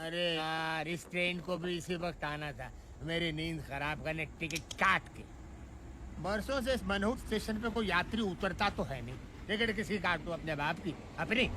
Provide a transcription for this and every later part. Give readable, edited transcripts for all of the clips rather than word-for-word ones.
अरे यार, इस ट्रेन को भी इसी वक्त आना था। मेरी नींद खराब करने टिकट काट के। बरसों से इस मनहूट स्टेशन पे कोई यात्री उतरता तो है नहीं। टिकट किसी काट दो, अपने बाप की, अपनी।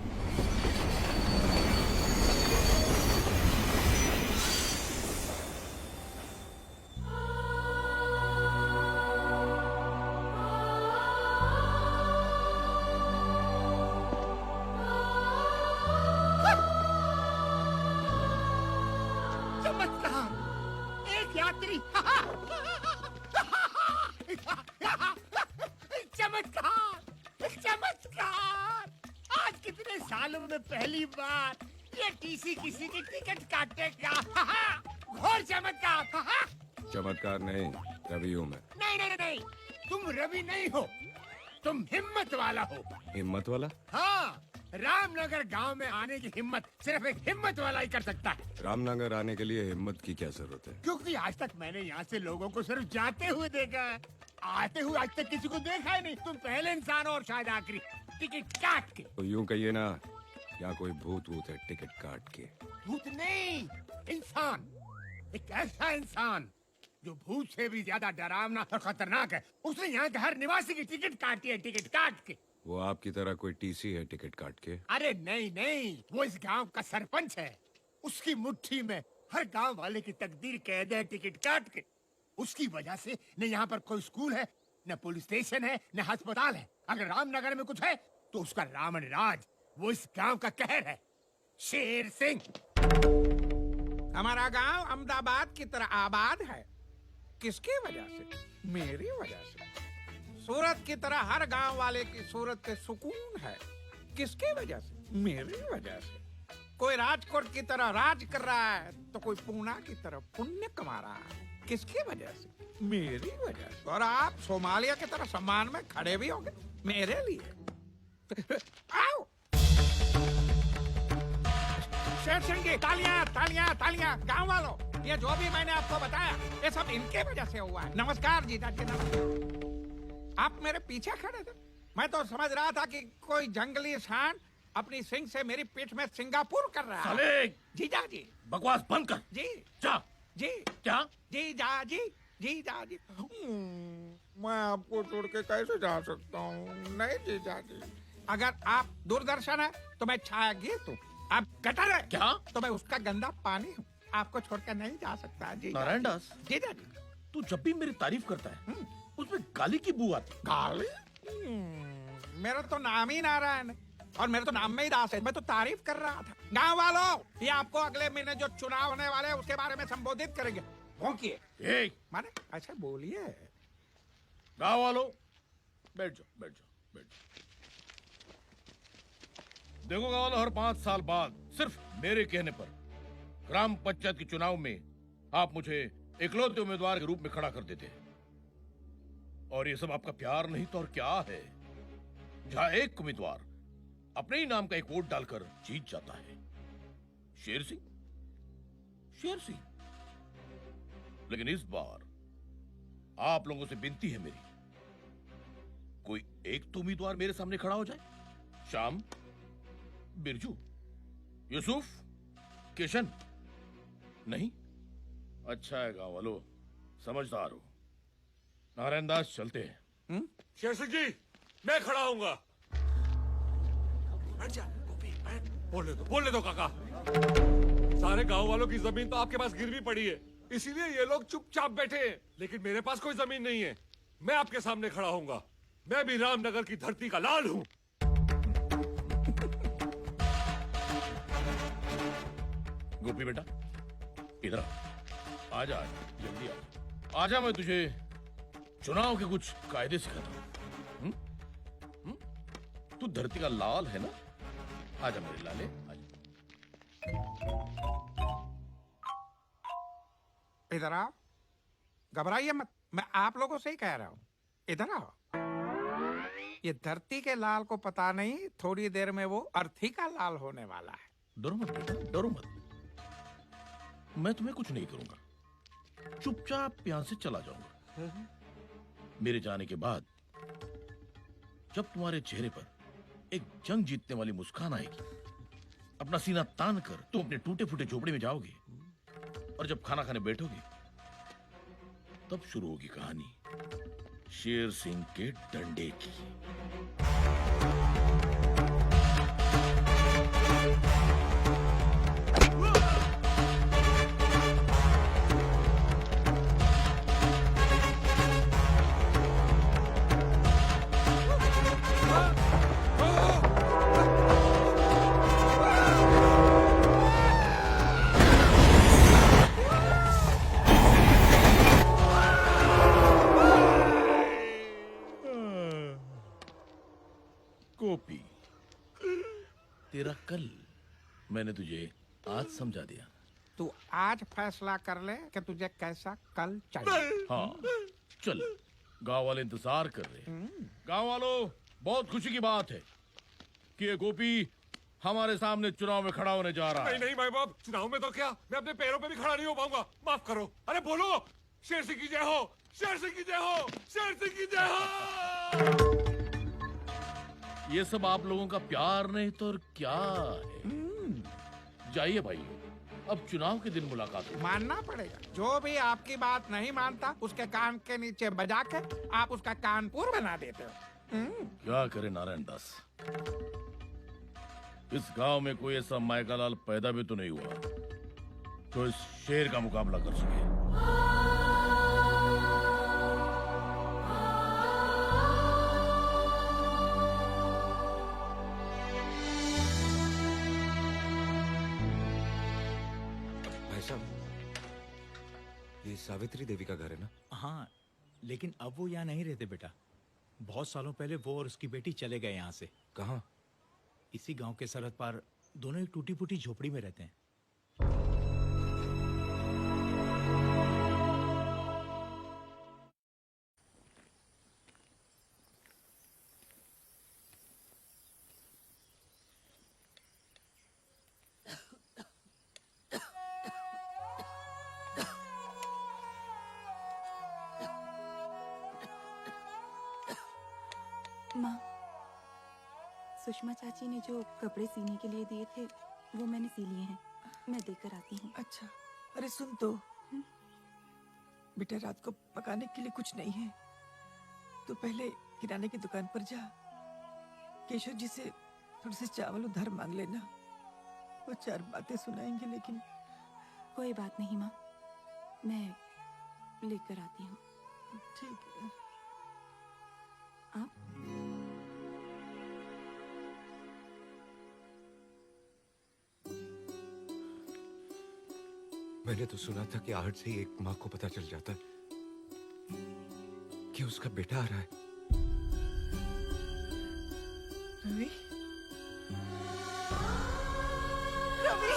पहली बार ये टीसी किसी की टिकट काटेगा। घोर चमत्कार। चमत्कार नहीं, रवि हूँ मैं। नहीं नहीं नहीं, तुम रवि नहीं हो, तुम हिम्मत वाला हो। हिम्मत वाला? हाँ, रामनगर गांव में आने की हिम्मत सिर्फ एक हिम्मत वाला ही कर सकता है। रामनगर आने के लिए हिम्मत की क्या जरूरत है? क्योंकि आज तक मैंने यहाँ से लोगों को सिर्फ जाते हुए देखा है, आते हुए आज तक किसी को देखा ही नहीं। तुम पहले इंसान और शायद आखिरी। टिकट काट के। तो यूं कहिए ना, यहाँ कोई भूत वूत है टिकट काट के? भूत नहीं, इंसान। एक ऐसा इंसान जो भूत से भी ज्यादा डरावना और खतरनाक है। उसने यहाँ के हर निवासी की टिकट काटी है, टिकट काट के। वो आपकी तरह कोई टीसी है टिकट काट के? अरे नहीं नहीं, वो इस गांव का सरपंच है। उसकी मुट्ठी में हर गांव वाले की तकदीर कैद है, टिकट काट के। उसकी वजह से न यहाँ पर कोई स्कूल है, न पुलिस स्टेशन है, न अस्पताल है। अगर रामनगर में कुछ है तो उसका रावण राज, वो इस गांव का कहर है। शेर सिंह। हमारा गांव अहमदाबाद की तरह आबाद है। किसकी वजह से? मेरी वजह से। सूरत की तरह हर गांव वाले की सूरत पे सुकून है। किसकी वजह से? मेरी वजह से। कोई राजकोट की तरह राज कर रहा है तो कोई पूना की तरह पुण्य कमा रहा है। किसकी वजह से? मेरी वजह से। और आप सोमालिया की तरह सम्मान में खड़े भी होंगे मेरे लिए। आओ शेर सिंह जी, तालियां तालियां तालियां। गांव वालों, ये जो भी मैंने आपको बताया ये सब इनके वजह से हुआ है। नमस्कार जीजा जी, नमस्कार। आप मेरे पीछे खड़े थे, मैं तो समझ रहा था कि कोई जंगली सांड अपनी सिंग से मेरी पीठ में सिंगापुर कर रहा है। साले! जीजा जी बकवास बंद कर। जी जा। जी क्या? जीजा जी, जीजा जी। मैं आपको छोड़ के कैसे जा सकता हूँ? नहीं जीजा जी, अगर आप दूरदर्शन है तो मैं छायागीत हूँ। आप गटर है क्या? तो मैं उसका गंदा पानी हूँ। आपको छोड़कर नहीं जा सकता जी। नारायण दास, जीजा जी, तू जब भी मेरी तारीफ करता है उसमें गाली की बू आती। गाली? मेरा तो नाम ही नारायण है और मेरे तो नाम में ही दास है। मैं तो तारीफ कर रहा था। गांव वालों, ये आपको अगले महीने जो चुनाव होने वाले हैं उसके बारे में संबोधित करेंगे। भौंकिए। माने ऐसा बोलिए। गाँव वालों, बैठ जाओ बैठ जाओ बैठ जाओ। देखो गाँव वालों, हर 5 साल बाद सिर्फ मेरे कहने पर ग्राम पंचायत के चुनाव में आप मुझे इकलौते उम्मीदवार के रूप में खड़ा कर देते। और ये सब आपका प्यार नहीं तो और क्या है? जहां एक उम्मीदवार अपने ही नाम का एक वोट डालकर जीत जाता है। शेर सिंह, शेर सिंह। लेकिन इस बार आप लोगों से विनती है मेरी, कोई एक तो उम्मीदवार मेरे सामने खड़ा हो जाए। श्याम, बिरजू, यूसुफ, किशन। नहीं? अच्छा है गांव वालों, समझदार हो। नारायण दास, चलते हैं। शेर सिंह जी, मैं खड़ा होऊंगा। बोलने दो काका। सारे गांव वालों की जमीन तो आपके पास गिरवी पड़ी है, इसीलिए ये लोग चुपचाप बैठे हैं। लेकिन मेरे पास कोई जमीन नहीं है, मैं आपके सामने खड़ा होऊंगा। मैं भी रामनगर की धरती का लाल हूं। गोपी बेटा, इधर आ। आजा, जल्दी आ। आजा, मैं तुझे चुनाव के कुछ कायदे सिखाता हूं। तू धरती का लाल है ना? आजा मेरे लाले, आजा। इधर आओ, घबराइए मत, मैं आप लोगों से ही कह रहा हूं। इधर आओ। ये धरती के लाल को पता नहीं, थोड़ी देर में वो अर्थी का लाल होने वाला है। डरो मत बेटा, डरो मत। मैं तुम्हें कुछ नहीं करूंगा, चुपचाप यहां से चला जाऊंगा। मेरे जाने के बाद जब तुम्हारे चेहरे पर एक जंग जीतने वाली मुस्कान आएगी, अपना सीना तान कर तुम अपने टूटे फूटे झोपड़े में जाओगे, और जब खाना खाने बैठोगे तब शुरू होगी कहानी शेर सिंह के डंडे की। गोपी, तेरा कल मैंने तुझे आज समझा दिया। तू आज फैसला कर ले कि तुझे कैसा कल चाहिए। हाँ, चल। गांव वाले इंतजार कर रहे हैं। गांव वालों, बहुत खुशी की बात है कि ये गोपी हमारे सामने चुनाव में खड़ा होने जा रहा है। नहीं भाई बाप, चुनाव में तो क्या, मैं अपने पैरों पे भी खड़ा नहीं हो पाऊंगा। माफ करो। अरे बोलो, शेर सिंह की जय हो, शेर सिंह की जय हो, शेर सिंह की जय हो। ये सब आप लोगों का प्यार नहीं तो और क्या है? जाइए भाई, अब चुनाव के दिन मुलाकात होगी। मानना पड़ेगा, जो भी आपकी बात नहीं मानता उसके कान के नीचे बजा के आप उसका कानपुर बना देते हो। क्या करे नारायण दास, इस गांव में कोई ऐसा मायका लाल पैदा भी तो नहीं हुआ तो इस शेर का मुकाबला कर सके। भाई साहब, ये सावित्री देवी का घर है ना? हाँ, लेकिन अब वो यहाँ नहीं रहते बेटा। बहुत सालों पहले वो और उसकी बेटी चले गए यहाँ से। कहाँ? इसी गांव के सरहद पार दोनों एक टूटी फूटी झोपड़ी में रहते हैं। माँ, सुषमा चाची ने जो कपड़े सीने के लिए दिए थे वो मैंने सी लिए हैं, मैं देकर आती हूँ। अच्छा, अरे सुन तो, बेटा रात को पकाने के लिए कुछ नहीं है, तो पहले किराने की दुकान पर जा, केशव जी से थोड़े से चावल उधार मांग लेना। वो चार बातें सुनाएंगे। लेकिन कोई बात नहीं माँ, मैं लेकर आती हूँ। ठीक है। आप मैंने तो सुना था कि आहट से ही एक माँ को पता चल जाता है कि उसका बेटा आ रहा है। रवि, रवि,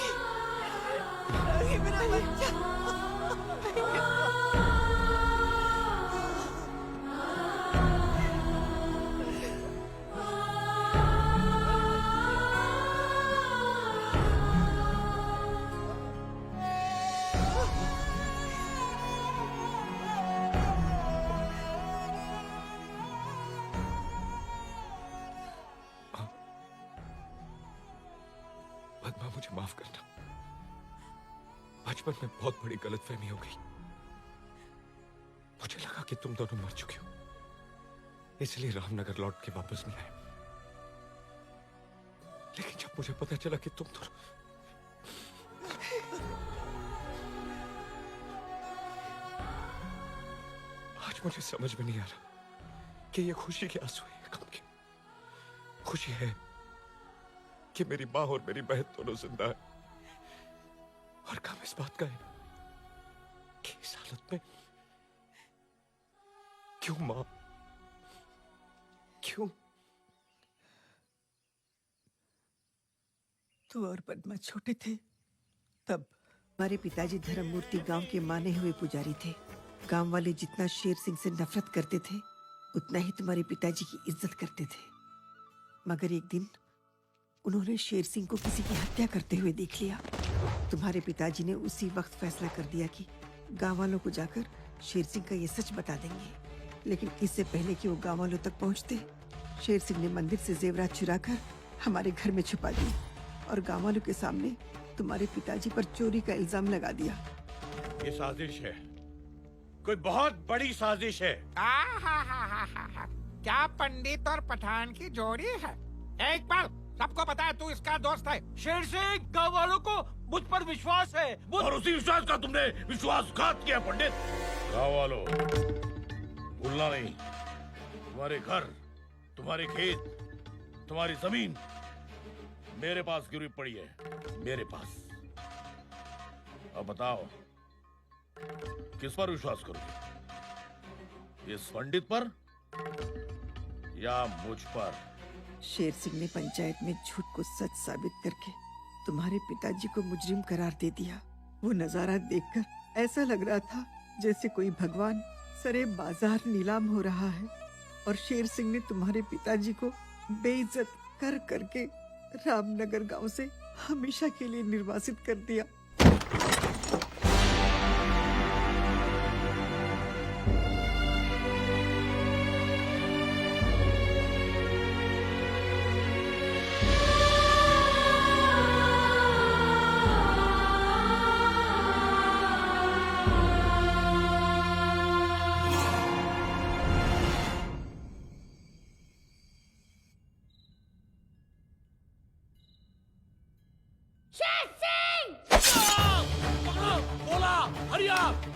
पद्मा, मुझे माफ करना। बचपन में बहुत बड़ी गलतफहमी हो गई। मुझे लगा कि तुम दोनों मर चुके हो, इसलिए रामनगर लौट के वापस नहीं आए। लेकिन जब मुझे पता चला कि तुम दोनों आज मुझे समझ में नहीं आ रहा कि ये खुशी के आंसू है, गम के। खुशी है कि मेरी माँ और मेरी बहन दोनों जिंदा है, और गम इस बात का है कि इस हालत में क्यों माँ, क्यों? तू और पद्मा छोटे थे तब हमारे पिताजी धर्ममूर्ति गांव के माने हुए पुजारी थे। गांव वाले जितना शेर सिंह से नफरत करते थे, उतना ही तुम्हारे पिताजी की इज्जत करते थे। मगर एक दिन उन्होंने शेर सिंह को किसी की हत्या करते हुए देख लिया। तुम्हारे पिताजी ने उसी वक्त फैसला कर दिया कि गांव वालों को जाकर शेर सिंह का ये सच बता देंगे। लेकिन इससे पहले कि वो गांव वालों तक पहुंचते, शेर सिंह ने मंदिर से जेवरात चुराकर हमारे घर में छुपा दिए और गांव वालों के सामने तुम्हारे पिताजी पर चोरी का इल्जाम लगा दिया। ये साजिश है, कोई बहुत बड़ी साजिश है। क्या पंडित और पठान की जोड़ी है? एक पल, सबको पता है तू इसका दोस्त है। शेर सिंह, गाँव वालों को मुझ पर विश्वास है। और उसी विश्वास का तुमने विश्वासघात किया पंडित। गाँव वालों, भूलना नहीं, तुम्हारे घर, तुम्हारे खेत, तुम्हारी जमीन मेरे पास गिरवी पड़ी है, मेरे पास। अब बताओ, किस पर विश्वास करोगे? इस पंडित पर या मुझ पर? शेर सिंह ने पंचायत में झूठ को सच साबित करके तुम्हारे पिताजी को मुजरिम करार दे दिया। वो नजारा देखकर ऐसा लग रहा था जैसे कोई भगवान सरे बाजार नीलाम हो रहा है, और शेर सिंह ने तुम्हारे पिताजी को बेइज्जत कर करके रामनगर गांव से हमेशा के लिए निर्वासित कर दिया।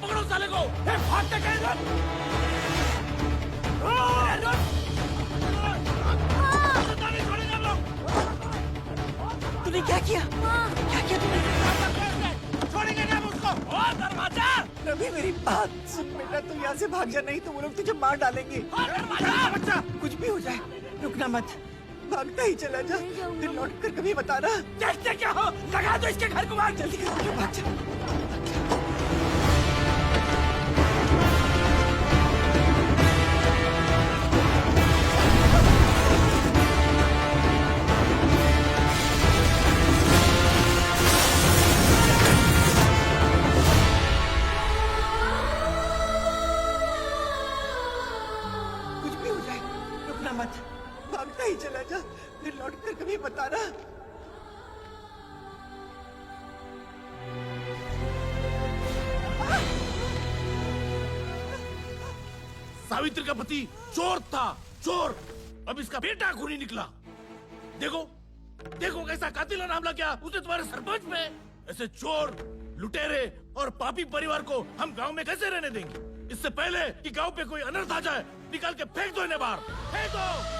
पकड़ो साले को! भागते कहीं मत! तूने क्या किया? क्या किया तूने? छोड़ेंगे नहीं हम उसको! ओ दरवाजा! रवि, मेरी बात सुन बेटा, तू यहाँ से भाग जा, नहीं तो वो लोग तुझे मार डालेंगे। दरवाजा! बच्चा, कुछ भी हो जाए रुकना मत, भागता ही चला जा, फिर लौट कर कभी बताना। देखते क्या हो, लगा दो इसके घर को, मार! जल्दी कर, भाग जा। भागता ही चला जा, फिर लौट कर कभी बताना। सावित्री का पति चोर था, चोर। अब इसका बेटा खूनी निकला। देखो, देखो कैसा कातिल और हमला किया उसने तुम्हारे सरपंच पे। ऐसे चोर, लुटेरे और पापी परिवार को हम गांव में कैसे रहने देंगे? इससे पहले कि गांव पे कोई अनर्थ आ जाए, निकाल के फेंक दो इन्हें बाहर, फेंक दो।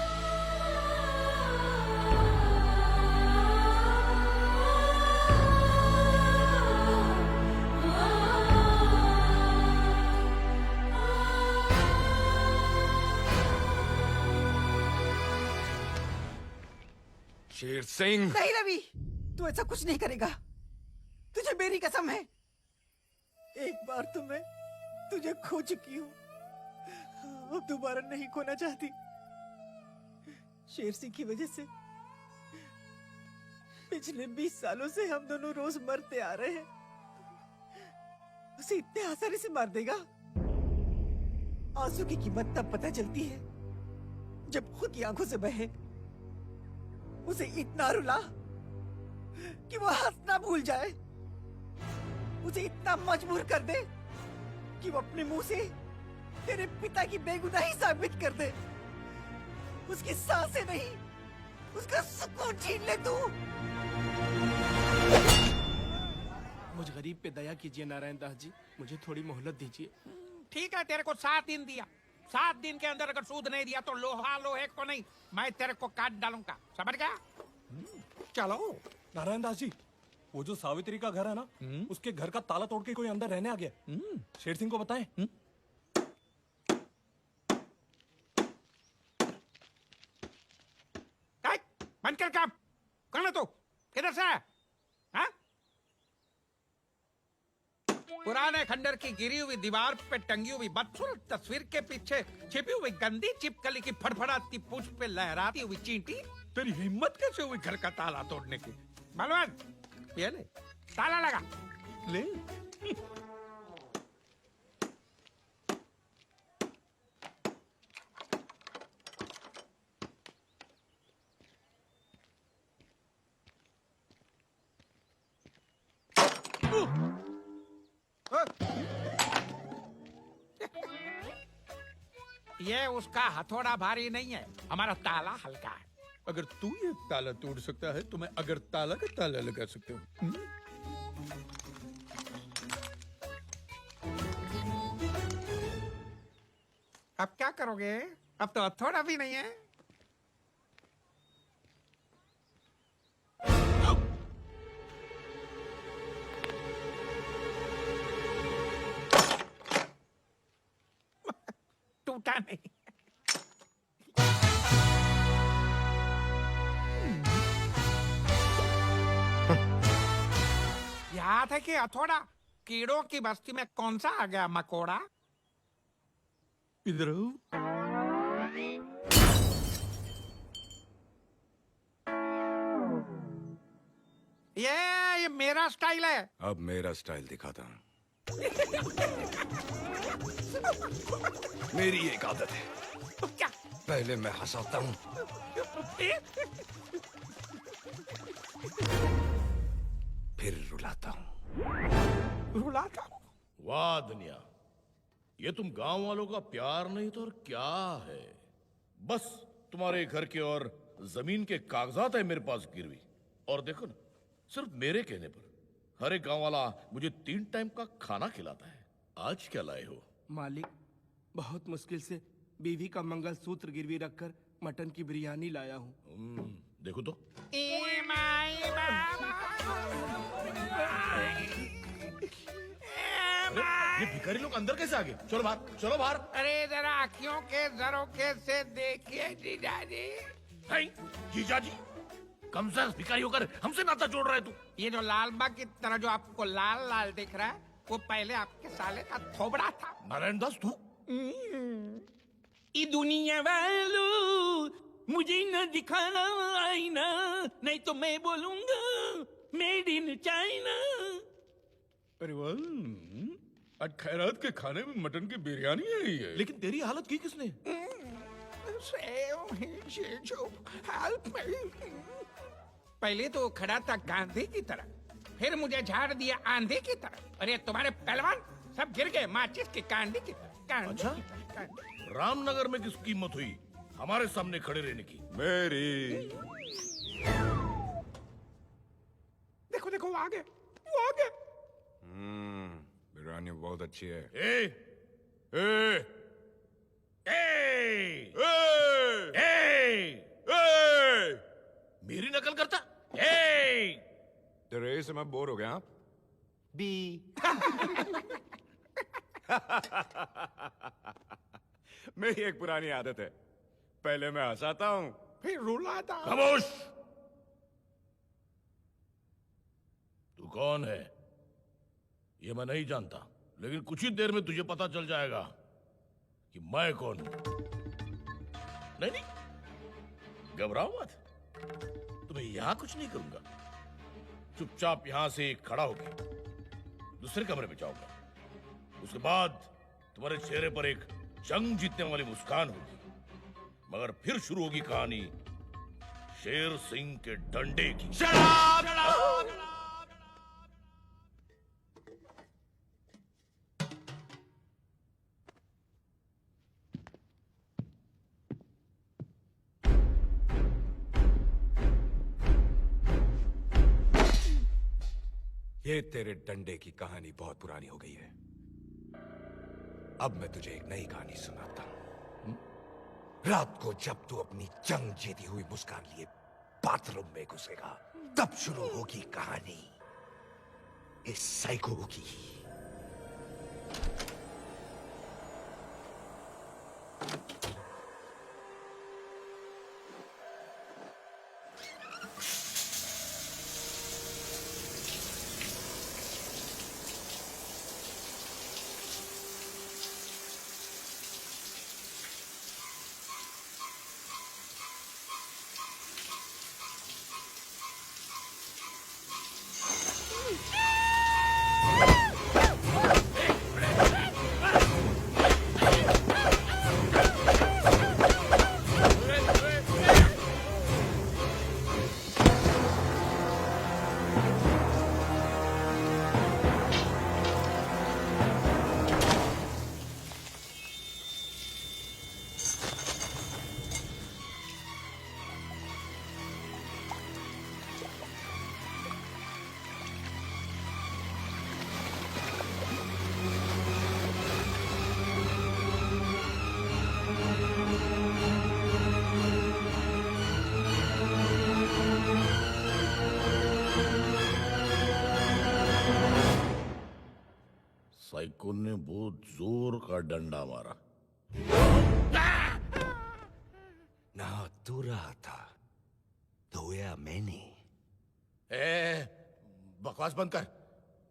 शेर सिंह! नहीं रवि, तू ऐसा कुछ नहीं करेगा, तुझे मेरी कसम है। एक बार तो मैं तुझे खो चुकी हूँ, अब दोबारा नहीं खोना चाहती। शेर सिंह की वजह से पिछले 20 सालों से हम दोनों रोज मरते आ रहे हैं। उसे इतने आसानी से मार देगा? आंसू की कीमत तब पता चलती है जब खुद की आंखों से बहे। उसे इतना रुला कि वो हंसना भूल जाए। उसे इतना मजबूर कर दे कि वो अपने मुंह से तेरे पिता की बेगुनाही साबित कर दे। उसकी सांसें नहीं, उसका सुकून छीन ले तू। मुझ गरीब पे दया कीजिए नारायण दास जी, मुझे थोड़ी मोहलत दीजिए। ठीक है, तेरे को 7 दिन दिया। 7 दिन के अंदर अगर सूद नहीं दिया तो लोहा लोहे को नहीं, मैं तेरे को काट डालूंगा, समझ गया? चलो। नारायण दास जी, वो जो सावित्री का घर है ना, उसके घर का ताला तोड़ के कोई अंदर रहने आ गया। शेर सिंह को बताएं। बंद कर काम। कौन है तू? किधर से है? हाँ? पुराने खंडर की गिरी हुई दीवार पे टंगी हुई बदसूरत तस्वीर के पीछे छिपी हुई गंदी चिपकली की फड़फड़ाती पूंछ पे लहराती हुई चींटी। तेरी हिम्मत कैसे हुई घर का ताला तोड़ने की? बलवंत, ये ले, ताला लगा ले। ये उसका हथौड़ा भारी नहीं है, हमारा ताला हल्का है। अगर तू ये ताला तोड़ सकता है तो मैं अगर ताला का ताला लगा सकता हूँ। अब क्या करोगे? अब तो हथौड़ा भी नहीं है। टूटा नहीं। याद है कि हथौड़ा? कीड़ों की बस्ती में कौन सा आ गया मकोड़ा? इधर ये मेरा स्टाइल है। अब मेरा स्टाइल दिखाता हूँ। मेरी एक आदत है, क्या? पहले मैं हंसाता हूँ, फिर रुलाता हूँ। रुलाता हूँ? वाह दुनिया, ये तुम गांव वालों का प्यार नहीं तो और क्या है? बस तुम्हारे घर के और जमीन के कागजात है मेरे पास गिरवी। और देखो ना, सिर्फ मेरे कहने पर हर एक गांव वाला मुझे 3 टाइम का खाना खिलाता है। आज क्या लाए हो? मालिक, बहुत मुश्किल से बीवी का मंगलसूत्र गिरवी रखकर मटन की बिरयानी लाया हूँ। देखो तो। ये भिखारी लोग अंदर कैसे आ गए? चलो बाहर, चलो बाहर। अरे जरा आँखियों के झरोखे से देखिए जीजाजी। जीजाजी? कम से भिखारी होकर हमसे नाता जोड़ रहा है तू? ये जो लाल बाग की तरह जो आपको लाल लाल दिख रहा है, वो पहले आपके साले का थोबड़ा था। नारायण दास तू? ये दुनिया वालों, मुझे न दिखाना आईना, नहीं तो मैं बोलूंगा मेड इन चाइना। अरे वाह, आज खैरात के खाने में मटन की बिरयानी है ये। लेकिन तेरी हालत की किसने? पहले तो खड़ा था गांधी की तरह, फिर मुझे झाड़ दिया आंधी की तरह। अरे तुम्हारे पहलवान सब गिर गए माचिस की कांडी की तरह। अच्छा? रामनगर में किस कीमत हुई हमारे सामने खड़े रहने की? मेरी। देखो देखो, वो आ गए, वो आ गए। बिरयानी बहुत अच्छी है। ए! ए! ए! ए! ए! ए! मेरी नकल करता? ए! तेरे से मैं बोर हो गया। बी। मेरी एक पुरानी आदत है, पहले मैं हंसाता हूँ, फिर रुलाता हूँ। खामोश! तू कौन है? ये मैं नहीं जानता। लेकिन कुछ ही देर में तुझे पता चल जाएगा कि मैं कौन हूं। नहीं नहीं, घबराओ मत, तुम्हें यहां कुछ नहीं करूंगा। चुपचाप यहां से खड़ा होकर दूसरे कमरे में जाऊंगा। उसके बाद तुम्हारे चेहरे पर एक जंग जीतने वाली मुस्कान होगी, मगर फिर शुरू होगी कहानी शेर सिंह के डंडे की। ये तेरे डंडे की कहानी बहुत पुरानी हो गई है। अब मैं तुझे एक नई कहानी सुनाता हूं। रात को जब तू अपनी जंग जीती हुई मुस्कान लिए बाथरूम में घुसेगा, तब शुरू होगी कहानी इस साइको की। साइको ने बहुत जोर का डंडा मारा। ना तू रहा था, धोया मैंने। बकवास बंद कर।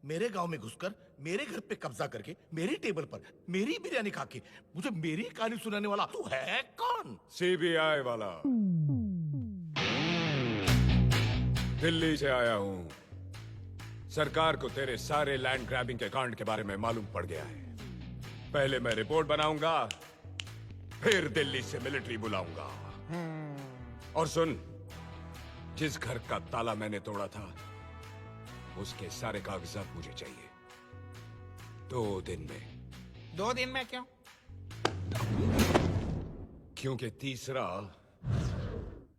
मेरे गांव में घुसकर मेरे घर पे कब्जा करके मेरी टेबल पर मेरी बिरयानी खा के मुझे मेरी कहानी सुनाने वाला तू है कौन? सीबीआई वाला। दिल्ली से आया हूं। सरकार को तेरे सारे लैंड ग्रैबिंग के कांड के बारे में मालूम पड़ गया है। पहले मैं रिपोर्ट बनाऊंगा, फिर दिल्ली से मिलिट्री बुलाऊंगा। और सुन, जिस घर का ताला मैंने तोड़ा था उसके सारे कागजात मुझे चाहिए 2 दिन में। 2 दिन में क्यों? क्योंकि तीसरा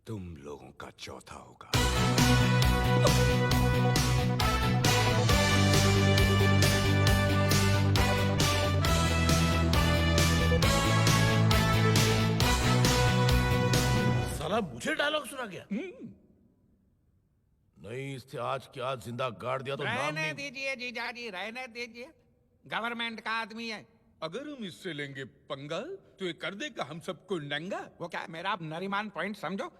तुम लोगों का चौथा होगा। साला मुझे डायलॉग सुना गया। नहीं, इससे आज के आज जिंदा गाड़ दिया तो नाम रहने नहीं। दीजिए जीजाजी, रहने दीजिए। गवर्नमेंट का आदमी है। अगर हम इससे लेंगे पंगा तो ये कर देगा हम सबको नंगा। वो क्या मेरा नरीमान पॉइंट समझो।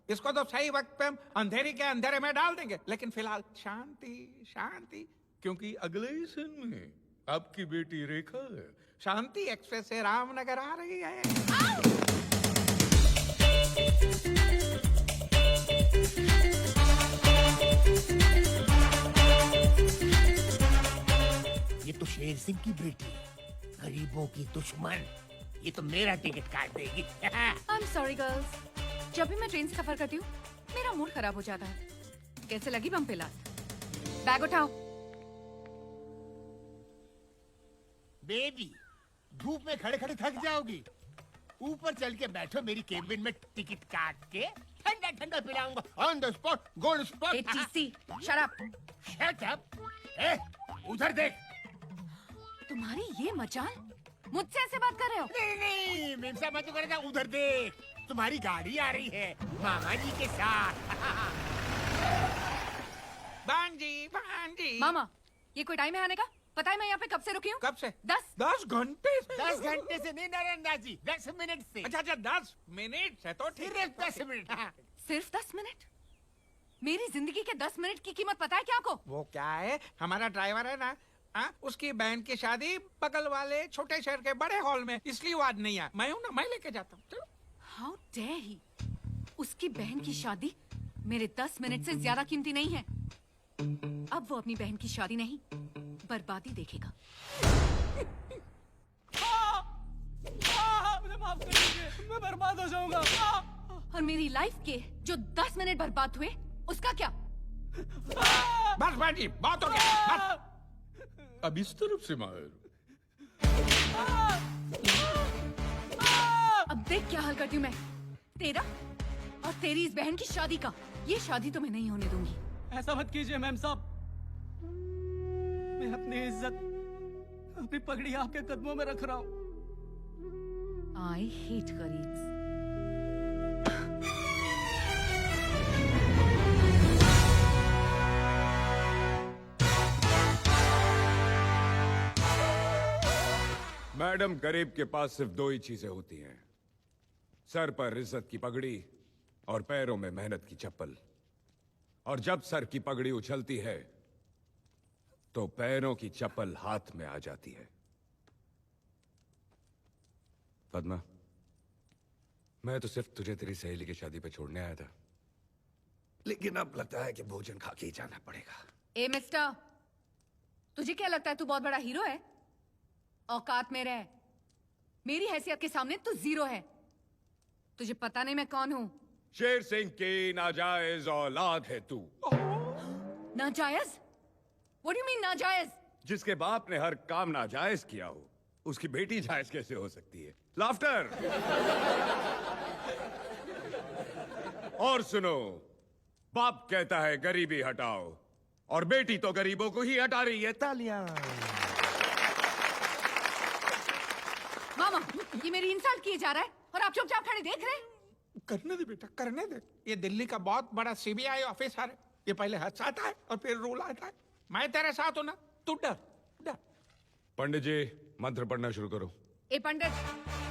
इसको तो सही वक्त पे हम अंधेरी के अंधेरे में डाल देंगे, लेकिन फिलहाल शांति शांति। क्योंकि अगले ही सीन में आपकी बेटी रेखा शांति एक्सप्रेस से रामनगर आ रही है। ये तो शेर सिंह की बेटी है, गरीबों की दुश्मन। ये तो मेरा टिकट काट देगी। आई एम सॉरी गर्ल्स, जब भी मैं ट्रेन से सफर करती हूँ मेरा मूड खराब हो जाता है। कैसे लगी बम पे लात? बैग उठाओ। बेबी, धूप में खड़े खड़े थक जाओगी। ऊपर चल के बैठो मेरी केबिन में, टिकट काट के ठंडा ठंडा पिलाऊंगा on the spot, gold spot. TC, shut up. Shut up. ए, उधर देख। तुम्हारी ये मजाल, मुझसे ऐसे बात कर रहे हो? नहीं नहीं, मीमसा मत करेगा। उधर देख, तुम्हारी गाड़ी आ रही है मामा जी के साथ। भांजी। मामा, ये कोई टाइम है आने का? पता है मैं यहाँ पे कब से रुकी हूँ? कब से? 10 घंटे से। 10 घंटे से नहीं नरेंद्र जी, 10 मिनट से। अच्छा 10 मिनट से तो ठीक है। सिर्फ 10 मिनट। हाँ। सिर्फ 10 मिनट? मेरी जिंदगी के 10 मिनट की कीमत पता है क्या आपको? वो क्या है, हमारा ड्राइवर है ना, हाँ, उसकी बहन की शादी बगल वाले छोटे शहर के बड़े हॉल में, इसलिए वो आज नहीं आया। मैं हूँ ना, मैं लेके जाता हूँ। चलो। How dare he! उसकी बहन की शादी मेरे 10 मिनट से ज्यादा कीमती नहीं है। अब वो अपनी बहन की शादी नहीं, बर्बादी देखेगा। मुझे माफ कर दीजिए, मैं बर्बाद हो जाऊंगा। और मेरी लाइफ के जो 10 मिनट बर्बाद हुए, उसका क्या? बस बाजी, बहुत हो गया। बस। अब इस तरफ से मार। अब देख क्या हाल करती हूँ मैं तेरा और तेरी इस बहन की शादी का। ये शादी तो मैं नहीं होने दूंगी। ऐसा मत कीजिए मैम साहब, मैं अपनी इज्जत, अपनी पगड़ी आपके कदमों में रख रहा हूँ। I hate गरीब्स। मैडम, गरीब के पास सिर्फ दो ही चीजें होती हैं, सर पर इज्जत की पगड़ी और पैरों में मेहनत की चप्पल। और जब सर की पगड़ी उछलती है तो पैरों की चप्पल हाथ में आ जाती है। पद्मा, मैं तो सिर्फ तुझे तेरी सहेली की शादी पे छोड़ने आया था, लेकिन अब लगता है कि भोजन खा के ही जाना पड़ेगा। ए मिस्टर, तुझे क्या लगता है तू बहुत बड़ा हीरो है? औकात में रह। मेरी हैसियत के सामने तू जीरो है। तुझे पता नहीं मैं कौन हूँ? शेर सिंह की नाजायज औलाद है तू। नाजायज? What do you mean नाजायज? जिसके बाप ने हर काम नाजायज किया हो, उसकी बेटी जायज कैसे हो सकती है? लाफ्टर। और सुनो, बाप कहता है गरीबी हटाओ और बेटी तो गरीबों को ही हटा रही है। तालियां। मामा, ये मेरी इंसल्ट किए जा रहा है और आप चुपचाप खड़े देख रहे हैं। करने दे बेटा, करने दे। ये दिल्ली का बहुत बड़ा सीबीआई ऑफिसर है। ये पहले हंसाता है और फिर रुलाता है। मैं तेरे साथ हूं ना, तू डर डर। पंडित जी, मंत्र पढ़ना शुरू करो। ए पंडित,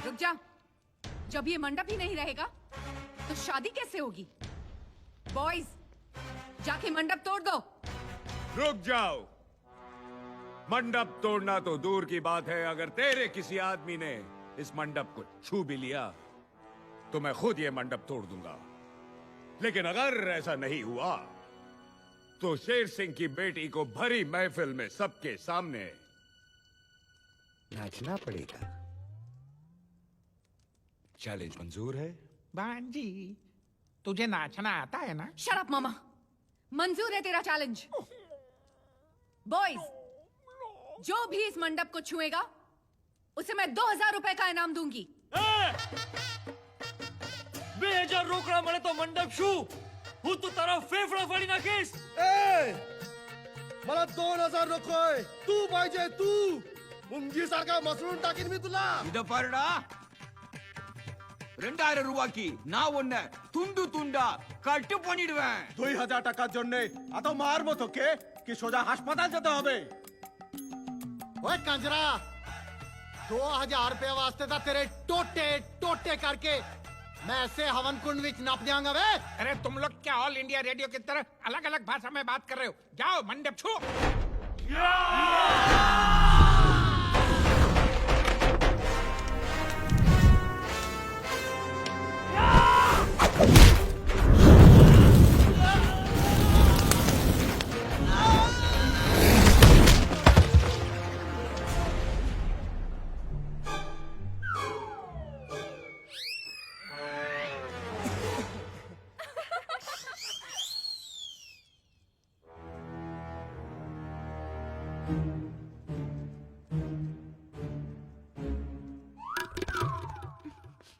रुक जा। जब ये मंडप ही नहीं रहेगा तो शादी कैसे होगी? बॉयज, जाके मंडप तोड़ दो। रुक जाओ। मंडप तोड़ना तो दूर की बात है, अगर तेरे किसी आदमी ने इस मंडप को छू भी लिया तो मैं खुद ये मंडप तोड़ दूंगा। लेकिन अगर ऐसा नहीं हुआ तो शेर सिंह की बेटी को भरी महफिल में सबके सामने नाचना पड़ेगा। चैलेंज मंजूर है? बांजी, तुझे नाचना आता है ना? शट अप मामा, मंजूर है तेरा चैलेंज। बॉयज, जो भी इस मंडप को छुएगा उसे मैं 2000 रुपए का इनाम दूंगी। 2000 रोकड़ा મળે તો મંડપ શું? હું તો તારા ફેફડા ફાડી નાખીશ. मला 2000 नकोय, तू पाहिजे तू. मुंगी सारखा मसळून टाकीन मी तुला. இத பாருடா, 2000 ரூபாய்க்கு நான் உன்னை துண்டு துண்டா கட்டு பண்ணிடுவேன்। 2000 টাকার জন্য এত মারবো তোকে কি সোজা হাসপাতাল যেতে হবে? ओए कंजरा, 2000 रुपए वास्ते था तेरे टोटे टोटे करके मैं ऐसे हवन कुंड विच नाप दियांगा वे। अरे तुम लोग क्या ऑल इंडिया रेडियो की तरह अलग अलग भाषा में बात कर रहे हो? जाओ मंडप छू।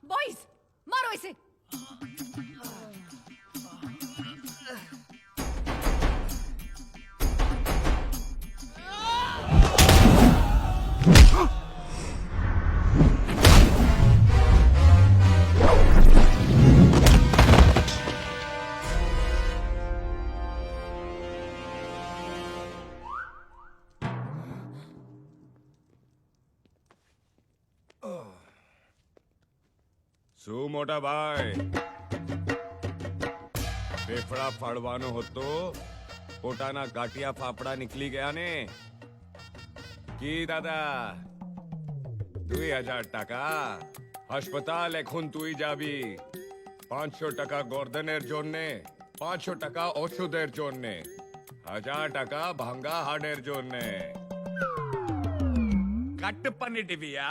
बॉयज, मारो इसे। શું મોટા ભાઈ, ફેફડા ફાડવાનો હતો, પોતાના ગાંઠિયા ફાફડા નીકળી ગયા ને? কি দাদা 2000 টাকা হাসপাতাল এখন তুই যাবি 500 টাকা গর্দনের জন্য 500 টাকা ওষুধের জন্য 1000 টাকা ভাঙ্গা হাড়ের জন্য కట్టు పన్నిటివియా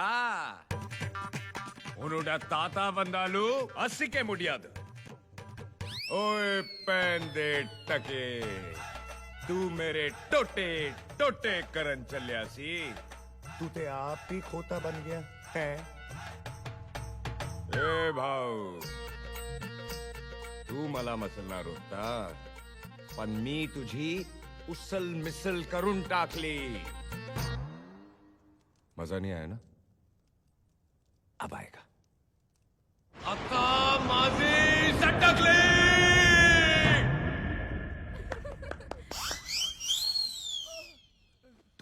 ఉనుడ తాత బందాలు అస్సికే ముడియాదు ఓయ్ పెందే టకే तू मेरे टोटे टोटे करन चलिया सी तू ते आप ही खोता बन गया है ए भाऊ तू मला मसलना रोता पण मी तुझी उसल मिसल करून टाकली मजा नहीं आया ना अब आएगा अक्का माजी सटकली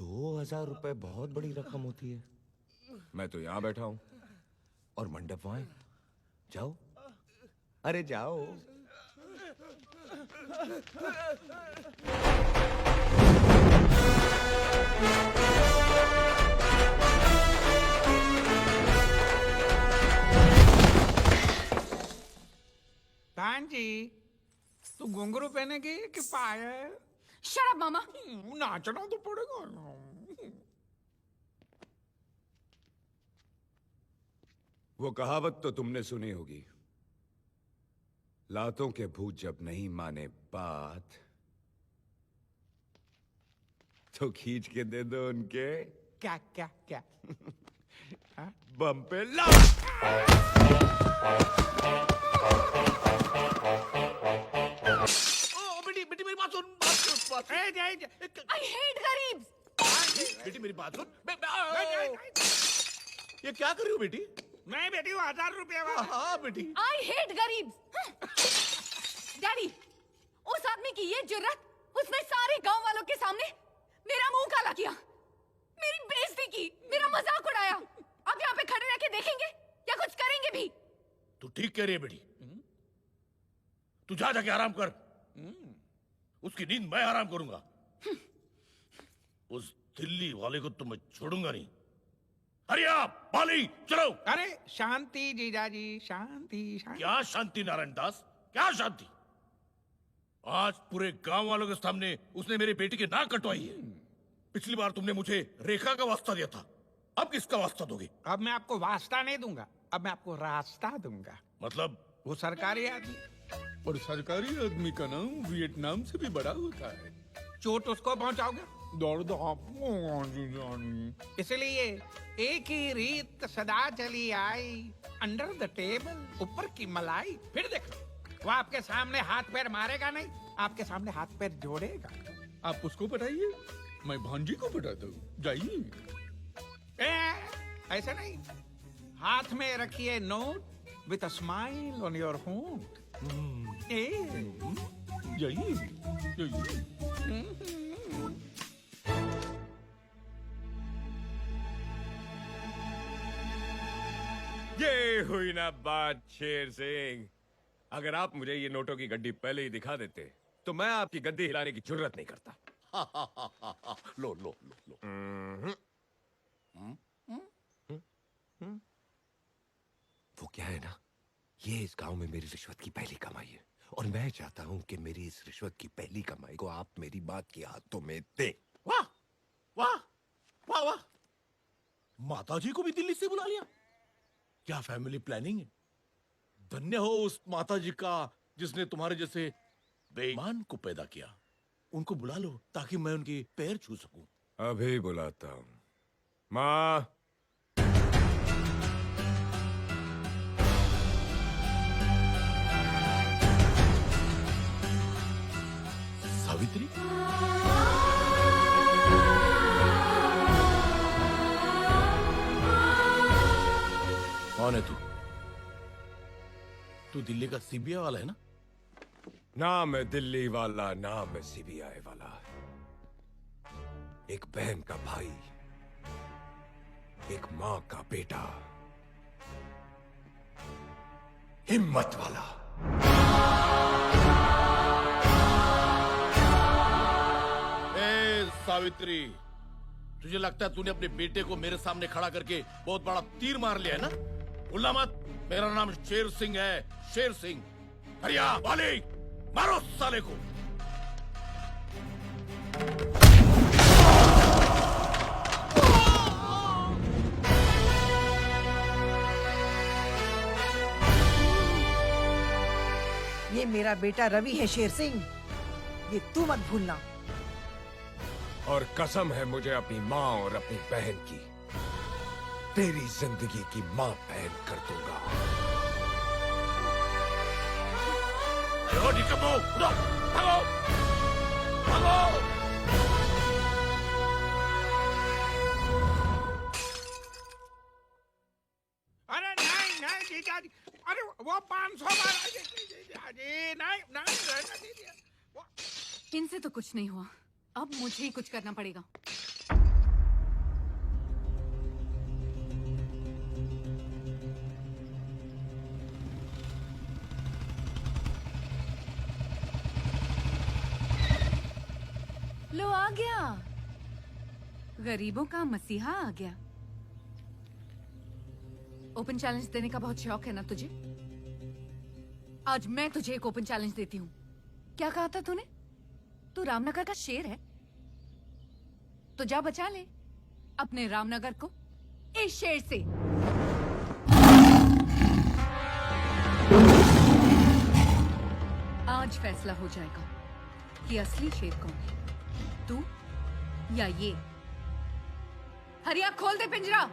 2000 रुपए बहुत बड़ी रकम होती है मैं तो यहां बैठा हूं और मंडप वहां है जाओ अरे जाओ बहन जी तू घुंघरू पहनेगी कि पायल शट अप मामा नाचना तो पड़ेगा ना वो कहावत तो तुमने सुनी होगी लातों के भूत जब नहीं माने बात तो खींच के दे दो उनके क्या क्या क्या बम पे ला बेटी मेरी बात सुन I hate गरीब बेटी मेरी बात सुन ये क्या कर रही हो बेटी मैं बेटी हूँ 1000 रुपया वाला हाँ बेटी I hate गरीब डैडी उस आदमी की ये जुर्रत उसने सारे गांव वालों के सामने मेरा मुंह काला किया मेरी बेइज्जती की मेरा मजाक उड़ाया अब यहाँ पे खड़े रह के देखेंगे या कुछ करेंगे भी तू ठीक कह रही है बेटी तू जा जाके आराम कर उसकी नींद मैं आराम करूंगा उस दिल्ली वाले को तो मैं छोड़ूंगा नहीं अरे आप बाली चलो अरे शांति जीजाजी शांति शांति क्या शांति नारायण दास क्या शांति आज पूरे गांव वालों के सामने उसने मेरी बेटी की नाक कटवाई है पिछली बार तुमने मुझे रेखा का वास्ता दिया था अब किसका वास्ता दोगे अब मैं आपको वास्ता नहीं दूंगा अब मैं आपको रास्ता दूंगा मतलब वो सरकारी आदमी और सरकारी आदमी का नाम वियतनाम से भी बड़ा होता है चोट उसको पहुंचाओगे दौड़ दो आपको इसलिए एक ही रीत सदा चली आई अंडर द टेबल ऊपर की मलाई फिर देखो वो आपके सामने हाथ पैर मारेगा नहीं आपके सामने हाथ पैर जोड़ेगा आप उसको पटाइए मैं भांजी को पटाता हूँ जाइए ऐसा नहीं हाथ में रखिए note with a smile on your होंठ जाइए जाइए ये हुई ना बात शेर सिंह अगर आप मुझे ये नोटों की गड्डी पहले ही दिखा देते तो मैं आपकी गद्दी हिलाने की जरूरत नहीं करता लो लो लो लो वो क्या है ना ये इस गांव में मेरी रिश्वत की पहली कमाई है और मैं चाहता हूं कि मेरी इस रिश्वत की पहली कमाई को आप मेरी बात के हाथों में दें। वाह वाह वाह वाह माताजी को भी दिल्ली से बुला लिया क्या फैमिली प्लानिंग है धन्य हो उस माताजी का जिसने तुम्हारे जैसे बेईमान को पैदा किया उनको बुला लो ताकि मैं उनके पैर छू सकूं अभी बुलाता हूं माँ सावित्री कौन है तू दिल्ली का सीबीआई वाला है ना ना मैं दिल्ली वाला ना मैं सीबीआई वाला एक बहन का भाई एक मां का बेटा हिम्मत वाला ए सावित्री तुझे लगता है तूने अपने बेटे को मेरे सामने खड़ा करके बहुत बड़ा तीर मार लिया है ना? भूलना मत, मेरा नाम शेर सिंह है, शेर सिंह। हरिया वाली, मारो साले को। ये मेरा बेटा रवि है शेर सिंह, ये तू मत भूलना। और कसम है मुझे अपनी माँ और अपनी बहन की, तेरी जिंदगी की माँ बहन कर दूंगा। निकम्मो, उठो, भागो, भागो। अरे नहीं नहीं जीजाजी, अरे वो 500 नहीं नहीं रहने दीजिए। इनसे तो कुछ नहीं हुआ, अब मुझे ही कुछ करना पड़ेगा। लो आ गया, गरीबों का मसीहा आ गया। ओपन चैलेंज देने का बहुत शौक है ना तुझे? आज मैं तुझे एक ओपन चैलेंज देती हूँ। क्या कहा था तूने? तू रामनगर का शेर है, तो जा बचा ले अपने रामनगर को इस शेर से। आज फैसला हो जाएगा कि असली शेर कौन है, तू या ये। हरिया खोल दे पिंजरा।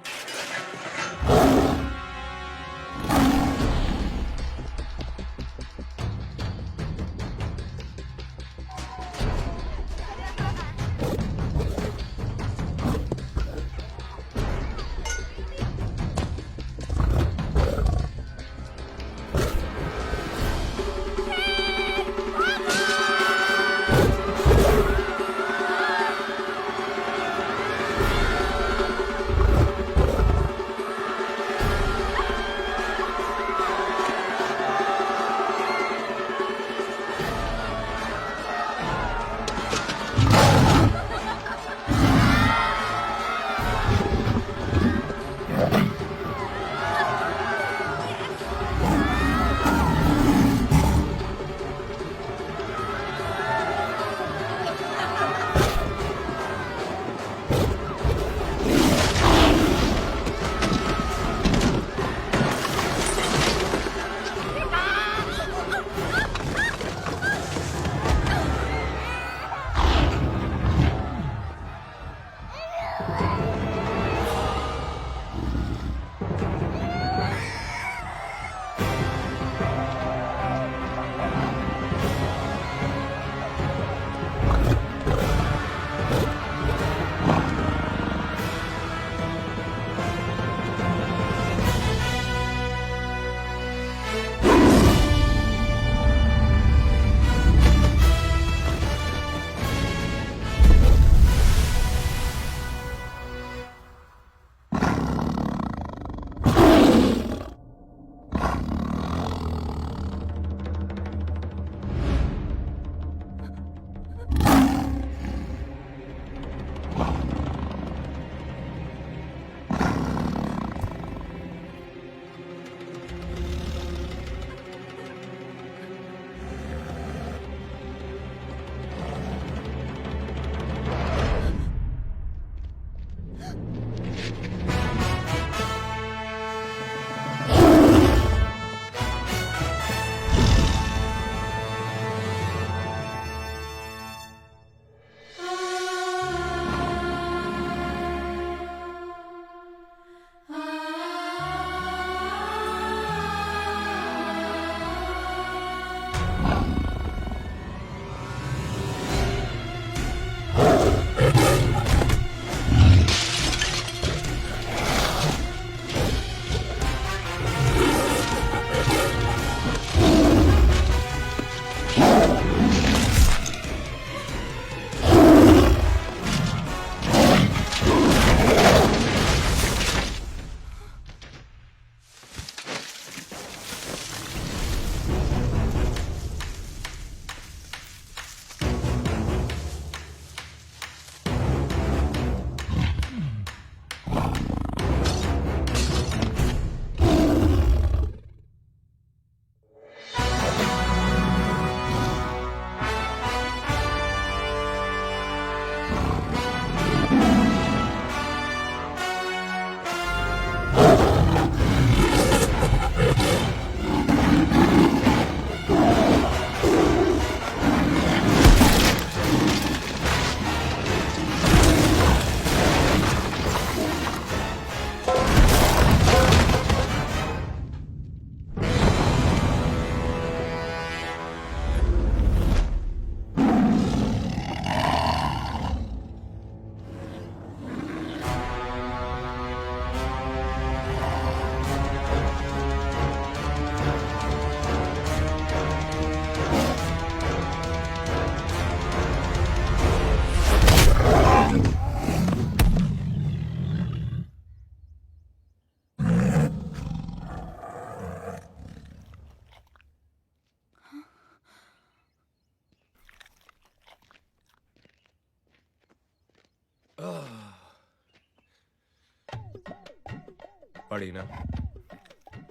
पड़ी ना?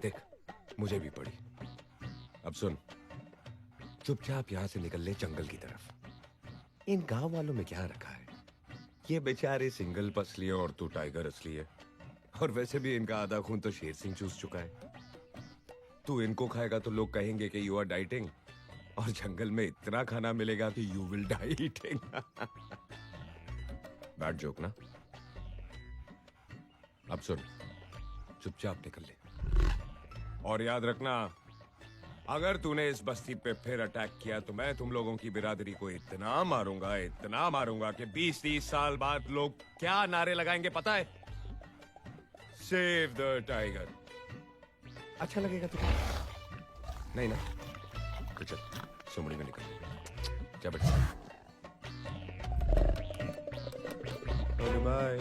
देख, मुझे भी पड़ी। अब सुन, चुपचाप यहां से निकल ले जंगल की तरफ। इन गांव वालों में क्या रखा है? ये बेचारे सिंगल पसली है और तू टाइगर असली है। और वैसे भी इनका आधा खून तो शेर सिंह चूस चुका है। तू इनको खाएगा तो लोग कहेंगे कि यू आर डाइटिंग, और जंगल में इतना खाना मिलेगा कि you will die eating. Bad joke ना? अब सुन, चुपचाप निकल ले। और याद रखना, अगर तूने इस बस्ती पे फिर अटैक किया तो मैं तुम लोगों की बिरादरी को इतना मारूंगा कि 20-30 साल बाद लोग क्या नारे लगाएंगे पता है? Save the tiger. अच्छा लगेगा तुझे? नहीं ना? तो चल, सुमड़ी में निकल। जा बेटा। बाय।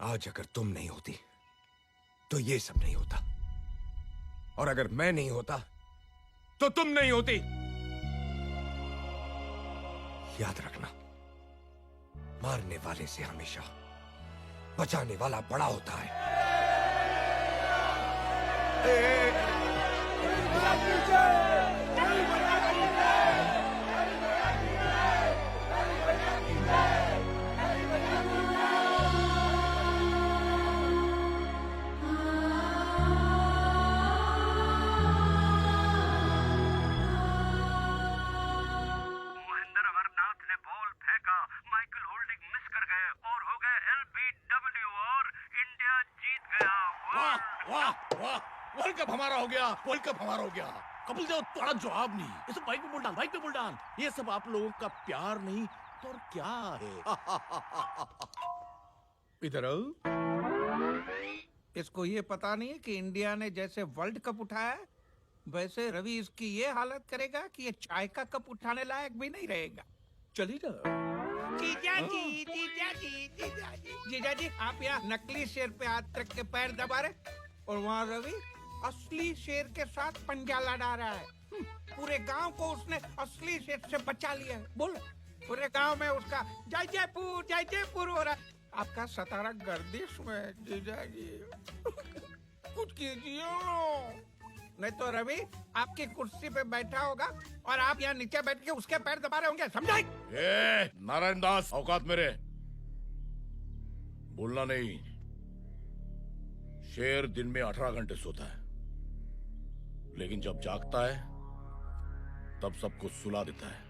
आज अगर तुम नहीं होती तो ये सब नहीं होता, और अगर मैं नहीं होता तो तुम नहीं होती। याद रखना, मारने वाले से हमेशा बचाने वाला बड़ा होता है। वर्ल्ड कप हमारा हो गया, वर्ल्ड कप हमारा हो गया। कपिल देव थोड़ा जवाब नहीं, ये सब बाइक पे बोल डाल, बाइक पे बोल डाल। ये सब आप लोगों का प्यार नहीं तो और क्या है? इधर आओ। इसको ये पता नहीं है कि इंडिया ने जैसे वर्ल्ड कप उठाया वैसे रवि इसकी ये हालत करेगा कि ये चाय का कप उठाने लायक भी नहीं रहेगा। चली ना। जीजाजी, जीजाजी, जीजाजी, जीजाजी, आप यहाँ नकली शेर पे हाथ रख के पैर दबा रहे और वहाँ रवि असली शेर के साथ पंजा लड़ा रहा है। पूरे गांव को उसने असली शेर से बचा लिया है। बोलो, पूरे गांव में उसका जय जयपुर हो रहा है। आपका सतारा गर्दिश में जीजाजी। कुछ कीजिए, नहीं तो रवि आपकी कुर्सी पे बैठा होगा और आप यहाँ नीचे बैठ के उसके पैर दबा रहे होंगे। समझाई? नारायण दास, औकात मेरे। बोलना नहीं। शेर दिन में 18 घंटे सोता है, लेकिन जब जागता है तब सबको सुला देता है।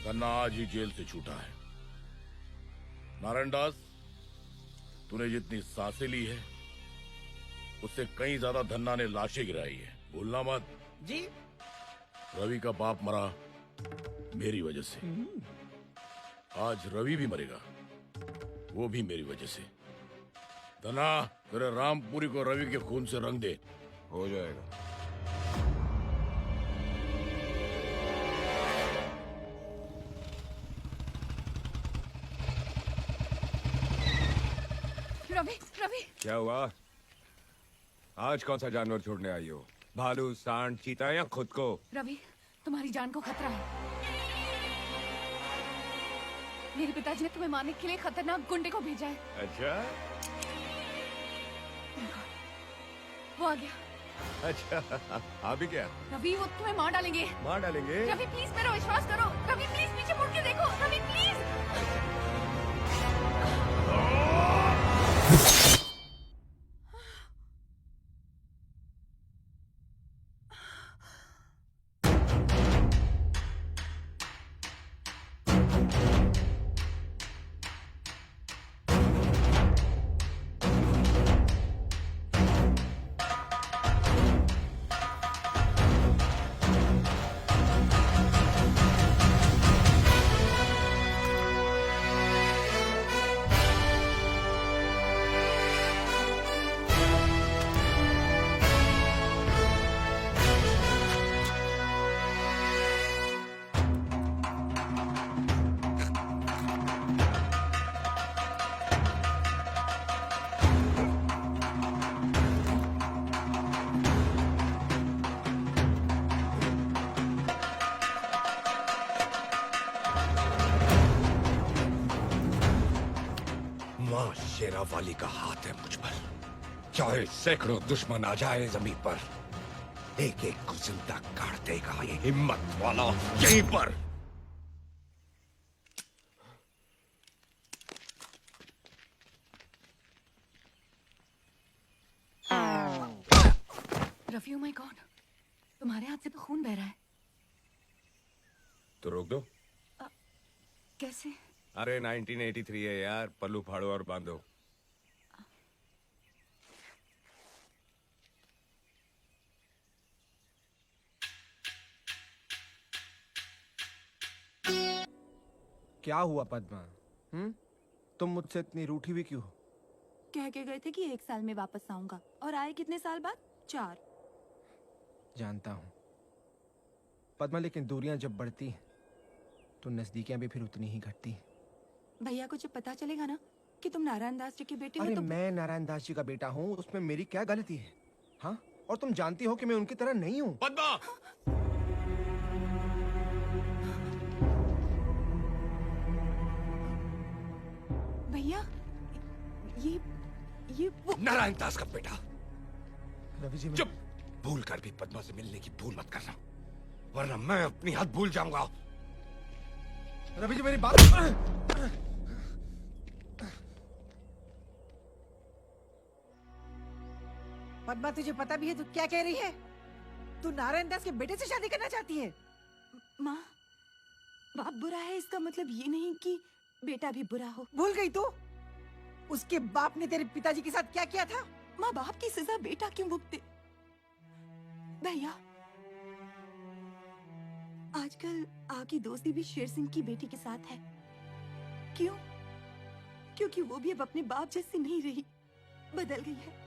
धन्ना आज ही जेल से छूटा है। नारायण दास, तूने जितनी सांसें ली है उससे कहीं ज्यादा धन्ना ने लाशें गिराई है। भूलना मत। जी। रवि का बाप मरा मेरी वजह से, आज रवि भी मरेगा, वो भी मेरी वजह से। धना, तेरे रामपुरी को रवि के खून से रंग दे। हो जाएगा। रवि, रवि। क्या हुआ? आज कौन सा जानवर छोड़ने आई हो? भालू, सांड, चीता या खुद को? रवि, तुम्हारी जान को खतरा है। मेरे पिताजी ने तुम्हें मारने के लिए खतरनाक गुंडे को भेजा है। अच्छा? वो आ गया। अच्छा, अभी क्या? रवि, वो तुम्हें मार डालेंगे। मार डालेंगे? रवि प्लीज मेरा विश्वास करो। रवि प्लीज पीछे मुड़ के देखो। रवि प्लीज। शेरावाली का हाथ है मुझ पर। चाहे सैकड़ों दुश्मन आ जाए जमीन पर, एक एक को जिंदा काट देगा ये हिम्मत वाला यहीं पर। रफी, ओह माय गॉड, तुम्हारे हाथ से तो खून बह रहा है। तो रोक दो। कैसे? अरे 1983 है यार, पल्लू फाड़ो और बांधो। क्या हुआ पद्मा? तुम मुझसे इतनी रूठी भी क्यों हो? कह के गए थे कि 1 साल में वापस आऊंगा, और आए कितने साल बाद? 4। जानता हूँ पद्मा, लेकिन दूरियां जब बढ़ती हैं तो नजदीकियां भी फिर उतनी ही घटती हैं। भैया को जब पता चलेगा ना कि तुम नारायण दास जी के बेटे हो अरे तो मैं नारायण दास जी का बेटा हूँ, उसमें मेरी क्या गलती है? हाँ, और तुम जानती हो कि मैं उनकी तरह नहीं हूँ। पद्मा! भैया, ये वो नारायण दास का बेटा। रवि जी, चुप! भूल कर भी पद्मा से मिलने की भूल मत करना, वरना मैं अपनी हद भूल जाऊंगा। रवि जी मेरी बात। पद्मा, तुझे पता भी है तू क्या कह रही है? तू नारायण दास के बेटे से शादी करना चाहती है? माँ, बाप बुरा है इसका मतलब ये नहीं कि बेटा भी बुरा हो। भूल गई तू? उसके बाप ने तेरे पिताजी के साथ क्या किया था? माँ, बाप की सजा बेटा क्यों भुगते? भैया, आजकल आपकी दोस्ती भी शेर सिंह की बेटी के साथ है। क्यों? क्योंकि वो भी अब अपने बाप जैसी नहीं रही, बदल गई है।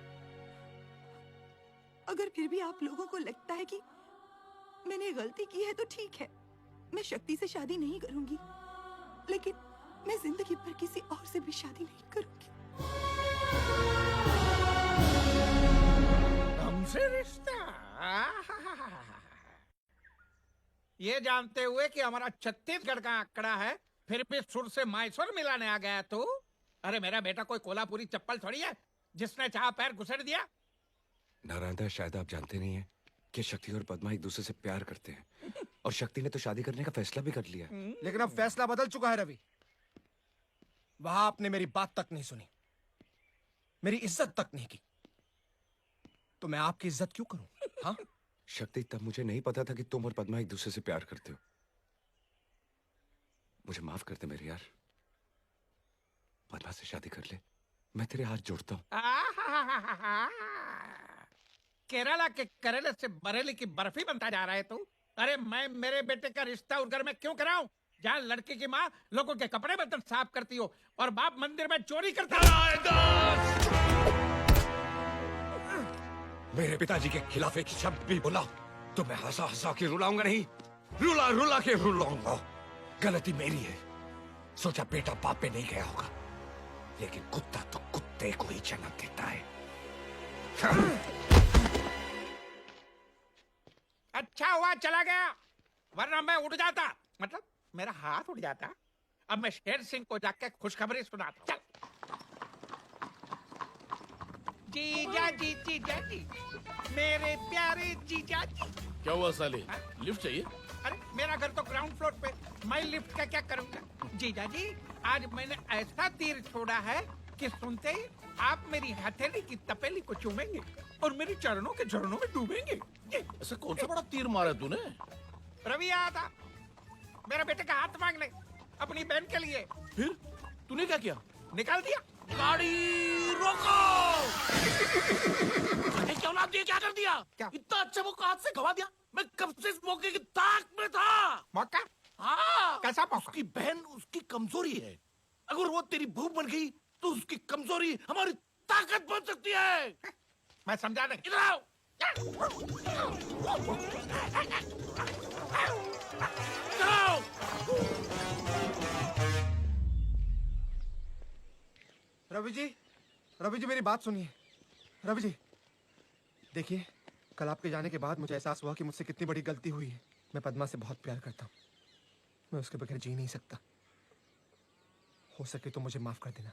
अगर फिर भी आप लोगों को लगता है कि मैंने गलती की है तो ठीक है, मैं शक्ति से शादी नहीं करूंगी, लेकिन मैं जिंदगी भर किसी और से भी शादी नहीं करूंगी। हमसे रिश्ता? ये जानते हुए कि हमारा छत्तीसगढ़ का आंकड़ा है, फिर भी सुर से मैसूर मिलाने आ गया तू? अरे मेरा बेटा कोई कोल्हापुरी चप्पल थोड़ी है जिसने चाह पैर घुसेड़ दिया। नारायण दास, शायद आप जानते नहीं हैं कि शक्ति और पद्मा एक दूसरे से प्यार करते हैं, और शक्ति ने तो शादी करने का फैसला भी कर लिया। लेकिन अब फैसला बदल चुका है रवि। वहां आपने मेरी बात तक नहीं सुनी, मेरी इज्जत तक नहीं की, तो मैं आपकी इज्जत क्यों करूं? हाँ? शक्ति, तब मुझे नहीं पता था कि तुम और पद्मा एक दूसरे से प्यार करते हो। मुझे माफ कर दे मेरे यार, पद्मा से शादी कर ले, मैं तेरे हाथ जोड़ता हूँ। केरला के करेले से बरेली की बर्फी बनता जा रहा है तू? अरे मैं मेरे बेटे का रिश्ता उस घर में क्यों कराऊं जहाँ लड़की की माँ लोगों के कपड़े बर्तन साफ करती हो और बाप मंदिर में चोरी करता है। मेरे पिताजी के खिलाफ एक शब्द भी बोला तो मैं हंसा हंसा के रुलाऊंगा नहीं, रुला रुला के रुलाऊंगा। गलती मेरी है, सोचा बेटा बाप पे नहीं गया होगा, लेकिन कुत्ता तो कुत्ते को ही जन्म देता है। अच्छा हुआ चला गया, वरना मैं उठ जाता, मतलब मेरा हाथ उठ जाता। अब मैं शेर सिंह को जाके खुशखबरी सुनाता। चल। जीजा जी, जीजा जी, मेरे प्यारे जीजा जी। क्या हुआ साले, लिफ्ट चाहिए? अरे मेरा घर तो ग्राउंड फ्लोर पे, मैं लिफ्ट का क्या करूंगा? जीजा जी, आज मैंने ऐसा तीर छोड़ा है कि सुनते ही आप मेरी हथेली की तपेली को चूमेंगे और मेरी चरणों के झरनों में डूबेंगे। ऐसा कौन सा बड़ा तीर मारा तूने? रवि आया था मेरे बेटे का हाथ मांगने अपनी बहन के लिए। फिर तूने क्या किया? निकाल दिया। गाड़ी रोको! अरे क्या औलाद दिया, क्या कर दिया? क्या? इतना अच्छा मौका हाथ से गवा दिया। मैं कब से इस मौके की ताक में था। मौका? हाँ, कैसा मौका? उसकी बहन उसकी कमजोरी है, अगर वो तेरी बहू बन गई तो उसकी कमजोरी हमारी ताकत बन सकती है। मैं समझा नहीं। इधर आओ। चलो। रवि जी मेरी बात सुनिए। रवि जी देखिए, कल आपके जाने के बाद मुझे एहसास हुआ कि मुझसे कितनी बड़ी गलती हुई है। मैं पद्मा से बहुत प्यार करता हूँ, मैं उसके बगैर जी नहीं सकता। हो सके तो मुझे माफ कर देना।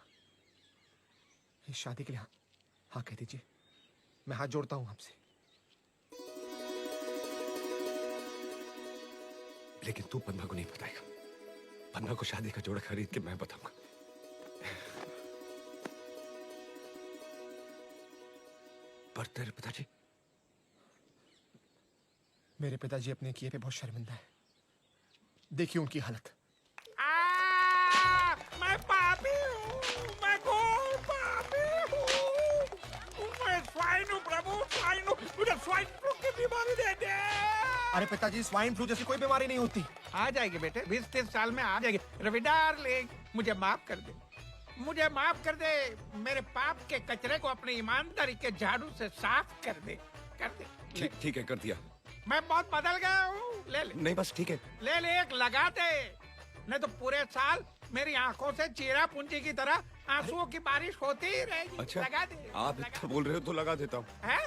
इस शादी के लिए हाँ कह दीजिए। मैं हाथ जोड़ता हूं आपसे। लेकिन तू पन्ना को नहीं बताएगा। पन्ना को शादी का जोड़ा खरीद के मैं बताऊंगा। पर तेरे पिताजी? मेरे पिताजी अपने किए पे बहुत शर्मिंदा है। देखिए उनकी हालत। मैं पापी हूँ, मैं घोर पापी हूँ। मैं स्वाइन हूँ प्रभु, स्वाइन हूँ। मुझे स्वाइन फ्लू की बीमारी दे दे। अरे पिताजी, स्वाइन फ्लू जैसी कोई बीमारी नहीं होती। आ जाएगी बेटे, 20-30 साल में आ जाएगी। रवि डार्लिंग, मुझे माफ कर दे, मुझे माफ कर दे। मेरे पाप के कचरे को अपनी ईमानदारी के झाड़ू से साफ कर दे, कर दे। ठीक है, कर दिया। मैं बहुत बदल गया हूँ। ले ले। नहीं बस ठीक है। ले ले, एक लगा दे, नहीं तो पूरे साल मेरी आंखों से चीरा पूंजी की तरह आंसुओं की बारिश होती ही रहेगी। अच्छा, लगा दे। आप इतना बोल रहे हो तो लगा देता हूँ। हैं?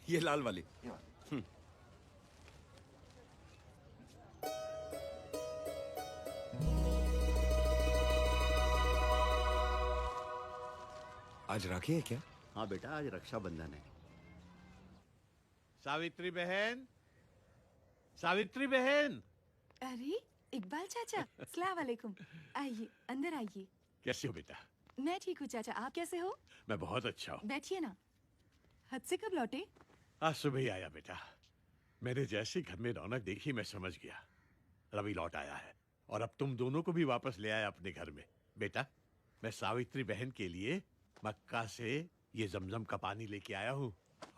ये लाल वाली। आज राखी है क्या? हाँ बेटा, आज रक्षाबंधन है। सावित्री बहन, सावित्री बहन। अरे इकबाल चाचा, अस्सलाम वालेकुम। आइए, अंदर आइए। कैसे हो बेटा? मैं ठीक हूँ चाचा, आप कैसे हो? मैं बहुत अच्छा हूँ। बैठिए ना। हद से कब लौटे? आज सुबह ही आया बेटा। मैंने जैसे घर में रौनक देखी मैं समझ गया रवि लौट आया है और अब तुम दोनों को भी वापस ले आया अपने घर में। बेटा, मैं सावित्री बहन के लिए मक्का से ये जमजम का पानी लेके आया हूँ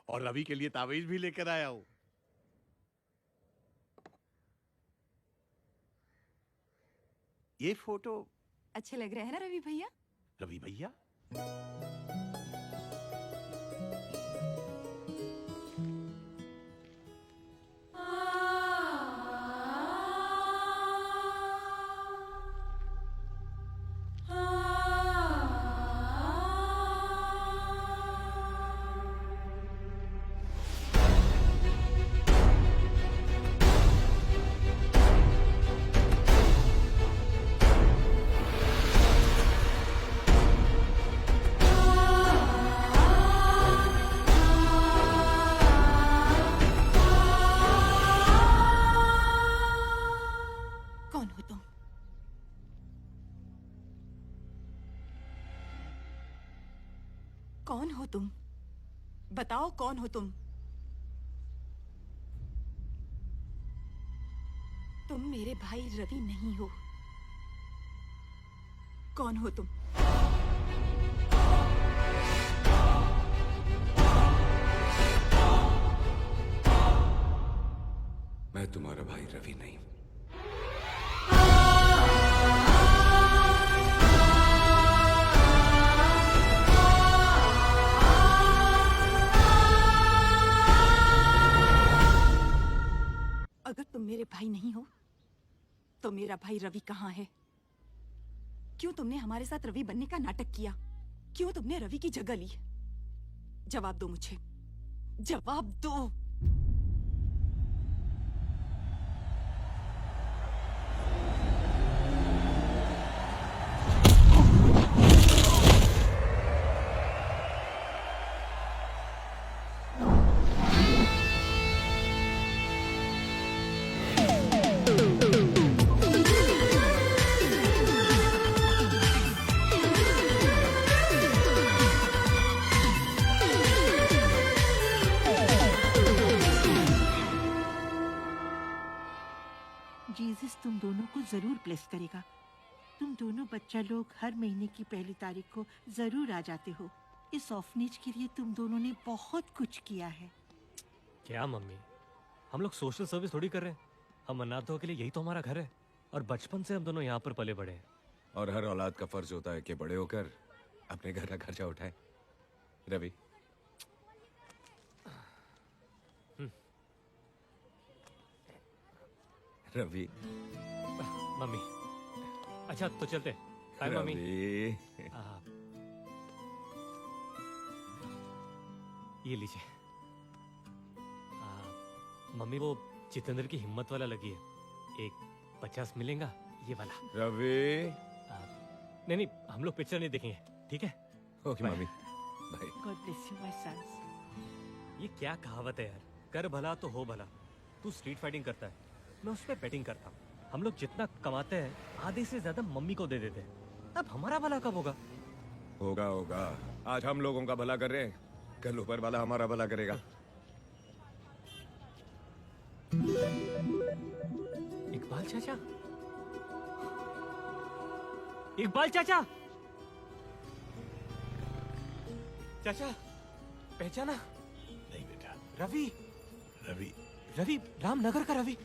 और रवि के लिए तावीज भी लेकर आया हूँ। ये फोटो अच्छे लग रहे हैं ना रवि भैया? रवि भैया? कौन हो तुम? बताओ कौन हो तुम? तुम मेरे भाई रवि नहीं हो। कौन हो तुम? मैं तुम्हारा भाई रवि नहीं। अगर तुम मेरे भाई नहीं हो तो मेरा भाई रवि कहाँ है? क्यों तुमने हमारे साथ रवि बनने का नाटक किया? क्यों तुमने रवि की जगह ली? जवाब दो मुझे, जवाब दो। जीसस तुम दोनों को जरूर ब्लेस करेगा। तुम दोनों बच्चा लोग हर महीने की पहली तारीख को जरूर आ जाते हो। इस ऑर्फनेज के लिए तुम दोनों ने बहुत कुछ किया है। क्या मम्मी, हम लोग सोशल सर्विस थोड़ी कर रहे हैं। हम अनाथों के लिए यही तो हमारा घर है और बचपन से हम दोनों यहाँ पर पले बड़े हैं। और हर औलाद का फर्ज होता है कि बड़े होकर अपने घर का खर्चा उठाए। रवि, रवि। मम्मी, अच्छा तो चलते। हाय मम्मी। ये लीजिए। मम्मी, वो जितेंद्र की हिम्मत वाला लगी है, एक 50 मिलेगा ये वाला। रवि। नहीं नहीं, हम लोग पिक्चर नहीं देखेंगे, ठीक है? Okay mummy, bye. God bless you my son. ये क्या कहावत है यार, कर भला तो हो भला। तू स्ट्रीट फाइटिंग करता है, मैं उस पर बैटिंग करता हूँ। हम लोग जितना कमाते हैं आधे से ज्यादा मम्मी को दे देते हैं। अब हमारा भला कब होगा? होगा होगा। आज हम लोगों का भला कर रहे हैं, कल ऊपर वाला हमारा भला करेगा। इकबाल चाचा, इकबाल चाचा, चाचा पहचाना? नहीं बेटा। रवि, रवि, रवि रामनगर का रवि।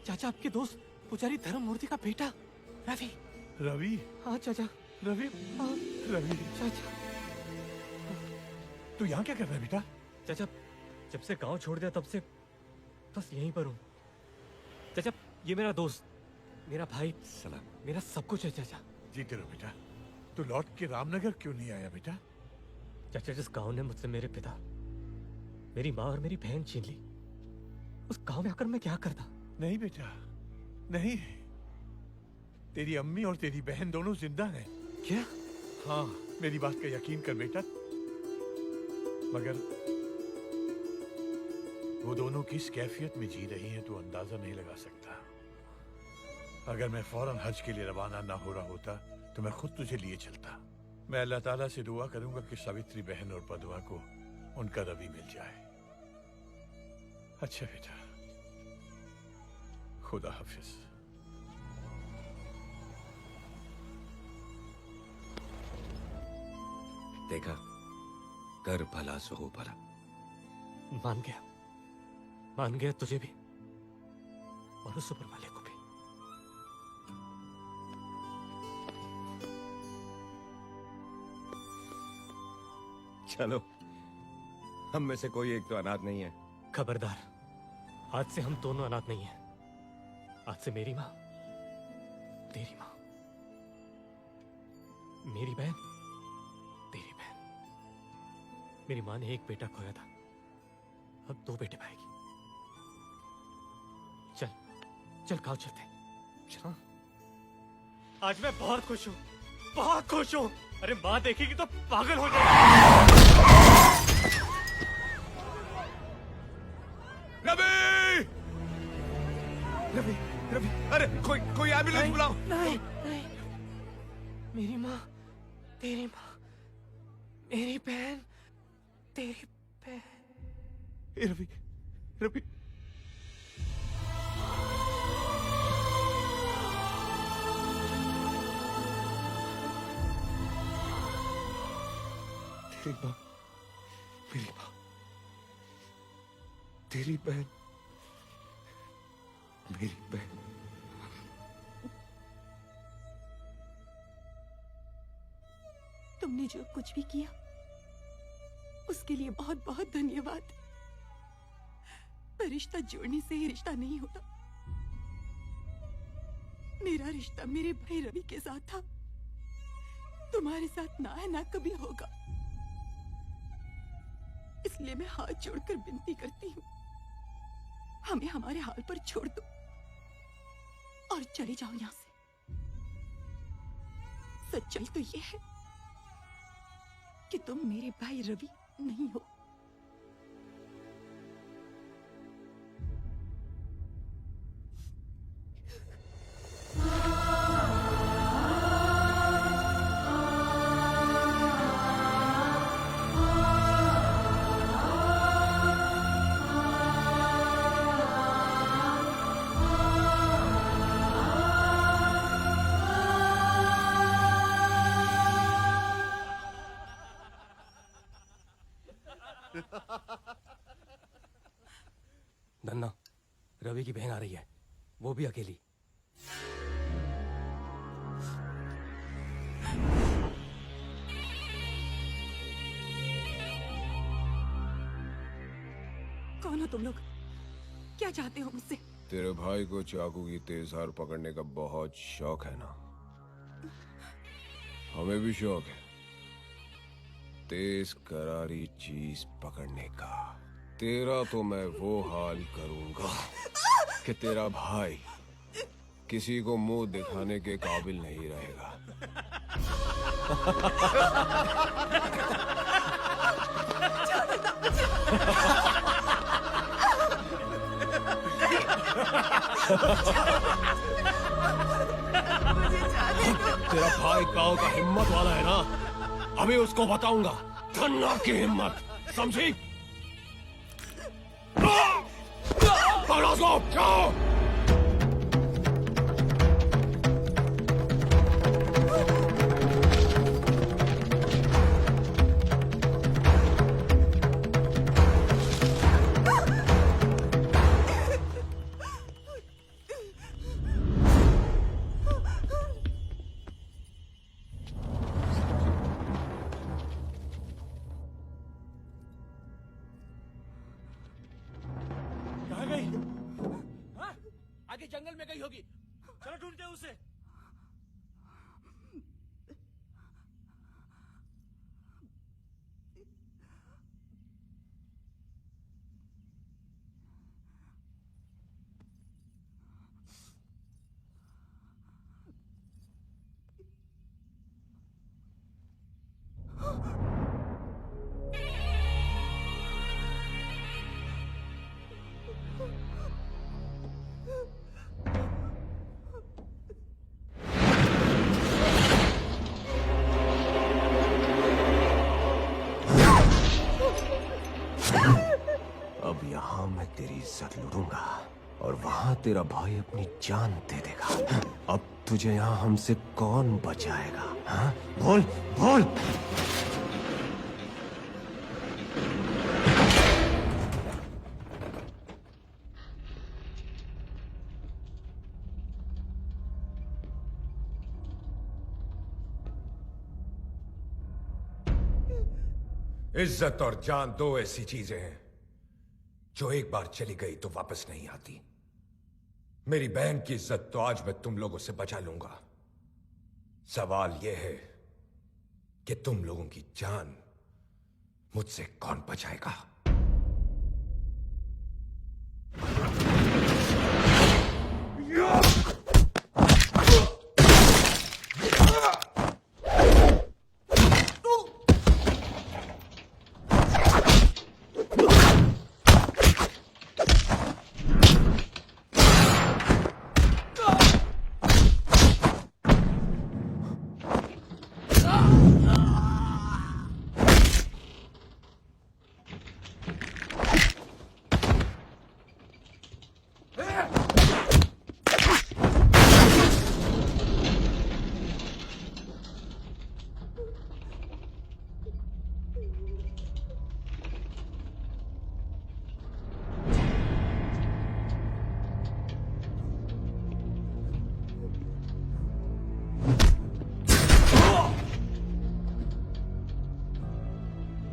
चाचा आपके दोस्त पुजारी धर्ममूर्ति का बेटा रवि। रवि? हाँ चाचा, रवि। हाँ रवि, चाचा। तू यहाँ क्या कर रहा है बेटा? चाचा जब से गांव छोड़ दिया तब से बस यहीं पर हूँ। चाचा ये मेरा दोस्त, मेरा भाई, सलाम, मेरा सब कुछ है चाचा। जीते रहो बेटा। तू लौट के रामनगर क्यों नहीं आया बेटा? चाचा जिस गांव ने मुझसे मेरे पिता, मेरी माँ और मेरी बहन छीन ली, उस गांव में आकर मैं क्या करता? नहीं बेटा, नहीं। तेरी अम्मी और तेरी बहन दोनों जिंदा हैं। क्या? हाँ, मेरी बात का यकीन कर बेटा। मगर वो दोनों किस कैफियत में जी रही हैं तू अंदाजा नहीं लगा सकता। अगर मैं फौरन हज के लिए रवाना ना हो रहा होता तो मैं खुद तुझे लिए चलता। मैं अल्लाह ताला से दुआ करूंगा कि सावित्री बहन और पदवा को उनका रवि मिल जाए। अच्छा बेटा, खुदा हाफिज। देखा, कर भला सो हो भला। मान गया तुझे भी और उस ऊपर वाले को भी। चलो, हम में से कोई एक तो अनाथ नहीं है। खबरदार, आज से हम दोनों अनाथ नहीं हैं। आज से मेरी माँ, तेरी माँ, मेरी बहन, तेरी बहन। मेरी माँ ने एक बेटा खोया था, अब 2 बेटे पाएगी। चल चल गाँव चलते हैं। चल। आज मैं बहुत खुश हूँ, बहुत खुश हूँ। अरे माँ देखेगी तो पागल हो जाएगी। रवि! रवि, रवि, अरे कोई एम्बुलेंस बुलाओ। नहीं, नहीं। मेरी माँ, तेरी माँ, मेरी बहन, तेरी बहन। रवि, रवि। तेरी माँ, मेरी माँ, तेरी बहन, मेरी बहन। तुमने जो कुछ भी किया उसके लिए बहुत बहुत धन्यवाद। पर रिश्ता जोड़ने से ही रिश्ता नहीं होता। मेरा रिश्ता मेरे भाई रवि के साथ था, तुम्हारे साथ ना है ना कभी होगा। इसलिए मैं हाथ जोड़कर विनती करती हूँ, हमें हमारे हाल पर छोड़ दो और चले जाओ यहाँ से। सच्चाई तो ये है कि तुम मेरे भाई रवि नहीं हो। नन्ना, रवि की बहन आ रही है, वो भी अकेली। कौन हो तुम लोग? क्या चाहते हो मुझसे? तेरे भाई को चाकू की तेज धार पकड़ने का बहुत शौक है ना? हमें भी शौक है तेज करारी चीज पकड़ने का। तेरा तो मैं वो हाल करूंगा कि तेरा भाई किसी को मुंह दिखाने के काबिल नहीं रहेगा। तेरा भाई गांव का हिम्मत वाला है ना, अभी उसको बताऊंगा धन्ना की हिम्मत, समझी? पकड़ो उसको, जाओ। आगे जंगल में गई होगी, चलो ढूंढते हैं उसे। अब यहाँ मैं तेरी इज्जत लूटूंगा और वहां तेरा भाई अपनी जान दे देगा। अब तुझे यहाँ हमसे कौन बचाएगा? हाँ? बोल बोल। इज्जत और जान दो ऐसी चीजें हैं जो एक बार चली गई तो वापस नहीं आती। मेरी बहन की इज्जत तो आज मैं तुम लोगों से बचा लूंगा। सवाल यह है कि तुम लोगों की जान मुझसे कौन बचाएगा?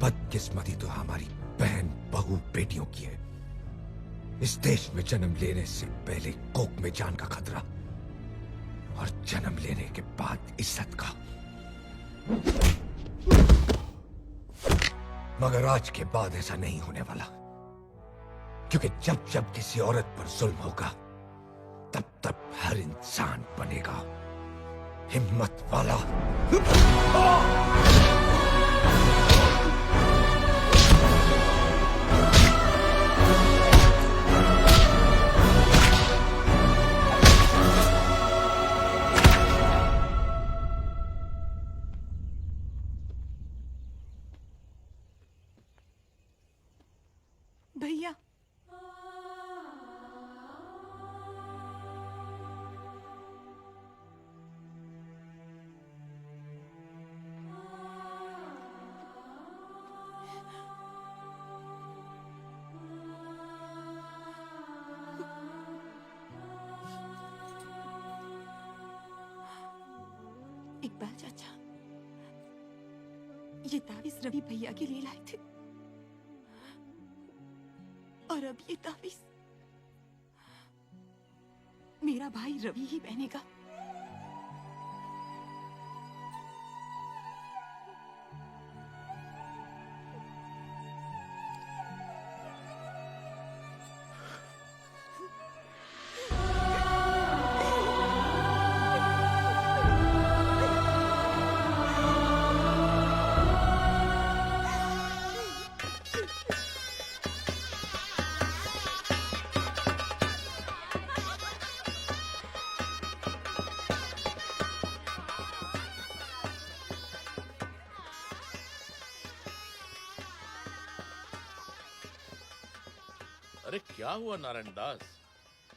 बदकिस्मती तो हमारी बहन, बहू, बेटियों की है। इस देश में जन्म लेने से पहले कोख में जान का खतरा और जन्म लेने के बाद इज्जत का। मगर आज के बाद ऐसा नहीं होने वाला, क्योंकि जब जब किसी औरत पर जुल्म होगा तब तब हर इंसान बनेगा हिम्मत वाला। भैया, इकबाल चाचा, ये तावीज रवि भैया के लिए लाए थे और अब ये तावीज मेरा भाई रवि ही पहनेगा। क्या हुआ नारायण दास?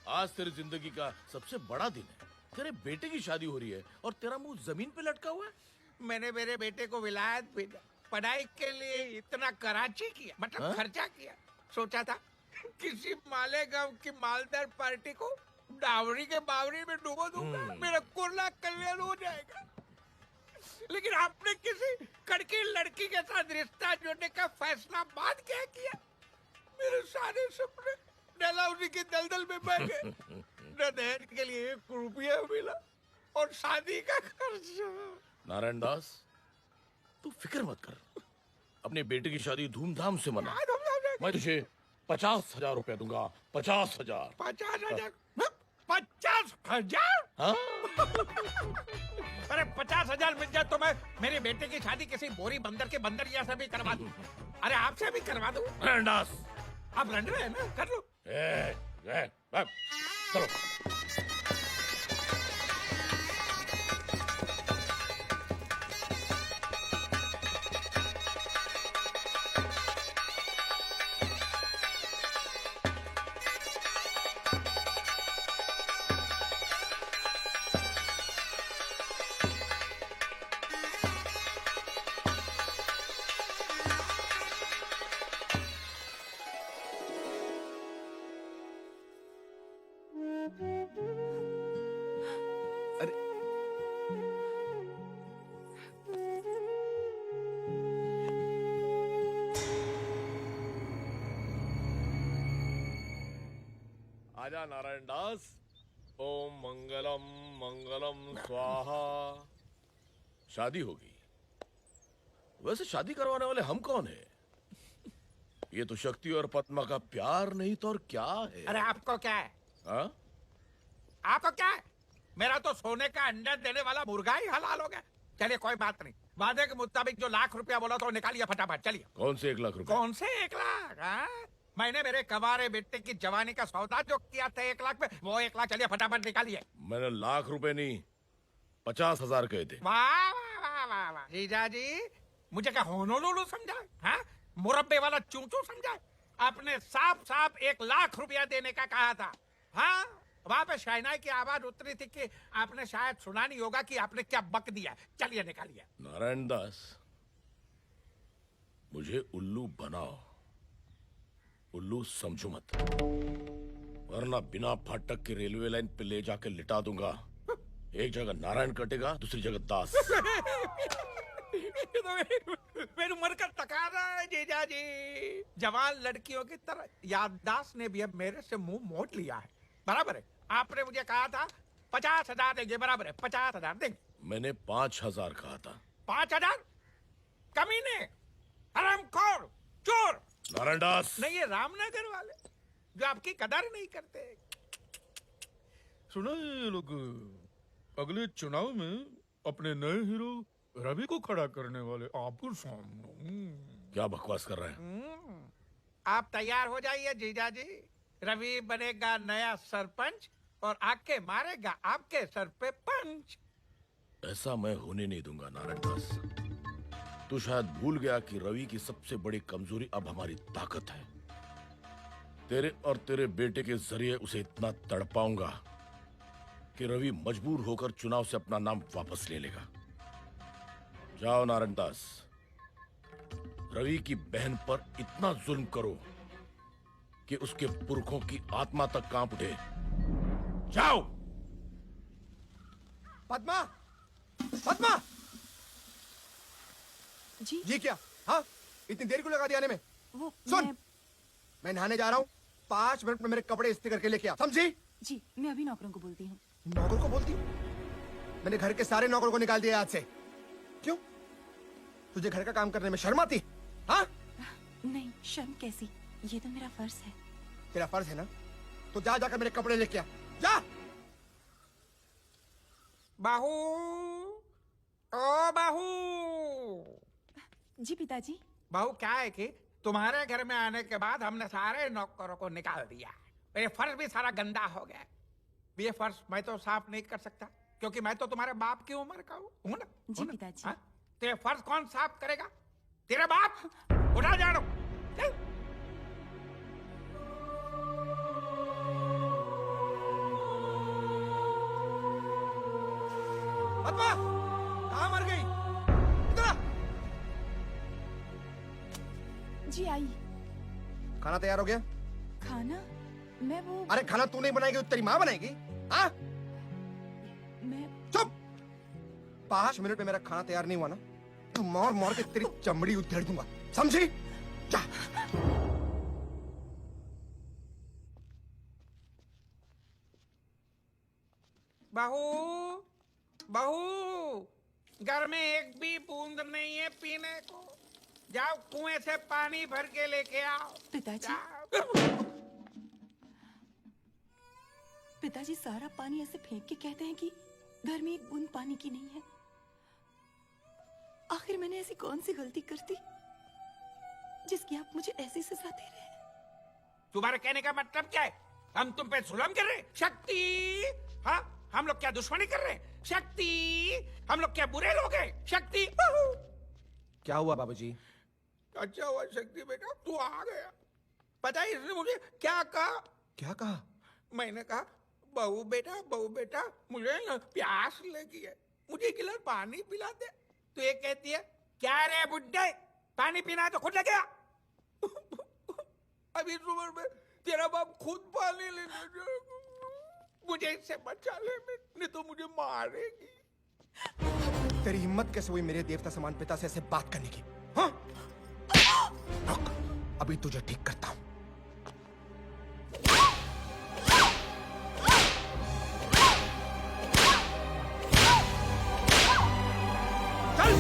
आज तेरी जिंदगी का सबसे बड़ा दिन है। तेरे बेटे की शादी हो रही है और तेरा मुंह जमीन पे लटका हुआ है। मैंने मेरे बेटे को विलायत भेजा, पढ़ाई के लिए इतना कराची किया, मतलब हाँ? खर्चा किया। सोचा था किसी मालेगांव की मालदार पार्टी को डावरी के बावरी में डुबो दूंगा, मेरा कुर्ला कल्याण हो जाएगा। लेकिन आपने किसी कड़की लड़की के साथ रिश्ता जोड़ने का फैसला बाद क्या किया? मेरे सारे सपने डलहौजी की दलदल में बह गए। न दहेज के लिए 1 रुपया मिला और शादी का खर्चा। नारायण दास, तू फिक्र मत कर, अपने बेटे की शादी धूमधाम से मना। मैं तुझे 50,000 रुपया दूंगा। 50,000। 50,000? 50,000? हाँ? अरे 50,000 मिल जाए तो मैं मेरे बेटे की शादी किसी बोरी बंदर के बंदरिया से भी करवा दूं। अरे आपसे भी करवा दूं। नारायण दास, आप लड़ रहे हैं ना, कर लो। चलो। आजा नारायण दास। ओम मंगलम मंगलम स्वाहा। शादी होगी। वैसे शादी करवाने वाले हम कौन है? ये तो शक्ति और पद्मा का प्यार नहीं तो और क्या है? अरे आपको क्या है? हाँ? आपको क्या है? मेरा तो सोने का अंडा देने वाला मुर्गा ही हलाल हो गया। चलिए कोई बात नहीं, वादे के मुताबिक जो 1,00,000 रुपया बोला तो निकालिए फटाफट। चलिए। कौन से 1,00,000 रुपया? कौन से 1,00,000? हाँ? मैंने मेरे कवारे बेटे की जवानी का सौदा जो किया था 1,00,000 में, वो 1,00,000 चलिए फटाफट निकालिए। मैंने 1,00,000 रुपए नहीं 50,000 कहे थे। वाह वाह वाह वाह वाह। जीजा जी मुझे क्या होनोलुलु समझा? हाँ? मुरब्बे वाला चूचू समझा? आपने साफ साफ 1,00,000 रुपया देने का कहा था। हाँ? वहां पे शहनाई की आवाज उतरी थी कि आपने शायद सुना नहीं होगा कि आपने क्या बक दिया। चलिए निकालिए। नारायण दास, मुझे उल्लू बनाओ, उल्लू समझो मत, वरना बिना फाटक के रेलवे लाइन पे ले जाके लिटा दूंगा। एक जगह नारायण कटेगा, दूसरी जगह दास। मेरी उम्र का तकाजा है जीजा जी। जवान लड़कियों की तरह याददाश्त ने भी अब मेरे से मुंह मोड़ लिया है। बराबर है, आपने मुझे कहा था 50,000 देंगे। बराबर है, 50,000 देंगे। मैंने 5,000 कहा था। 5,000? कमीने, हरामखोर, चोर। नारायण दास, नहीं, ये रामनगर वाले जो आपकी कदर नहीं करते। सुना ये लोग अगले चुनाव में अपने नए हीरो रवि को खड़ा करने वाले आपको सामने। क्या बकवास कर रहे हैं? आप तैयार हो जाइए जीजा जी। रवि बनेगा नया सरपंच और आके मारेगा आपके सर पे पंच। ऐसा मैं होने नहीं दूंगा नारायण दास। तू शायद भूल गया कि रवि की सबसे बड़ी कमजोरी अब हमारी ताकत है। तेरे और तेरे बेटे के जरिए उसे इतना तड़पाऊंगा कि रवि मजबूर होकर चुनाव से अपना नाम वापस ले लेगा। जाओ नारायण दास, रवि की बहन पर इतना जुल्म करो कि उसके पुरखों की आत्मा तक कांप उठे। जाओ। पद्मा, पद्मा जी। ये क्या? हाँ, इतनी देर क्यों लगा दिया आने में? वो सुन, मैं नहाने जा रहा हूँ, 5 मिनट में मेरे कपड़े इस्त्री करके लेके आ, समझी? जी, मैं अभी नौकरों को बोलती हूँ। नौकर को बोलती? मैंने घर के सारे नौकरों को निकाल दिया आज से। क्यों? तुझे घर का काम करने में शर्म आती? हाँ? नहीं, शर्म कैसी, ये तो मेरा फर्ज है। तेरा फर्ज है ना? तो जा जाकर मेरे कपड़े लेके आ, जा। बाहू, ओ बाहू। जी पिताजी। बाहू, क्या है कि तुम्हारे घर में आने के बाद हमने सारे नौकरों को निकाल दिया। ये फर्श भी सारा गंदा हो गया। ये फर्श मैं तो साफ नहीं कर सकता क्योंकि मैं तो तुम्हारे बाप की उम्र का हूँ ना। जी पिताजी। तो ये फर्श कौन साफ करेगा? तेरे बाप। उठा जानो। पद्मा कहाँ मर गई? इधर आ। जी आई। खाना तैयार हो गया? खाना? मैं वो अरे खाना तू नहीं बनाएगी तो तेरी माँ बनाएगी? हाँ? मैं चुप। 5 मिनट में मेरा खाना तैयार नहीं हुआ ना तो मार मार के तेरी चमड़ी उधेड़ दूंगा, समझी? जा। बहू, बहू, घर में एक भी बूंद नहीं है पीने को। जाओ कुएं से पानी भर के लेके आओ। पिताजी सारा पानी ऐसे फेंक के कहते हैं कि घर में एक बूंद पानी की नहीं है। आखिर मैंने ऐसी कौन सी गलती कर दी जिसकी आप मुझे ऐसी सजा दे रहे हैं? तुम्हारे कहने का मतलब क्या है? हम तुम पे जुल्म कर रहे हैं? शक्ति, हाँ, हम लोग क्या दुश्मनी कर रहे हैं? शक्ति, हम लोग क्या बुरे लोग हैं? शक्ति, क्या हुआ बाबूजी? अच्छा हुआ शक्ति बेटा तू आ गया। पता है इसने मुझे क्या कहा? क्या कहा? मैंने कहा बहू बेटा मुझे ना प्यास लगी है, मुझे एक गिलास पानी पिला दे। तो ये कहती है क्या रे बुड्ढे, पानी पीना है तो खुद लगे आ। अभी इस उम्र में तेरा बाप खुद पानी लेने जाएगा। मुझे इससे बचा ले, नहीं तो मुझे मारेगी। तेरी हिम्मत कैसे हुई मेरे देवता समान पिता से ऐसे बात करने की? हाँ? रुक, अभी तुझे ठीक करता हूं। चल!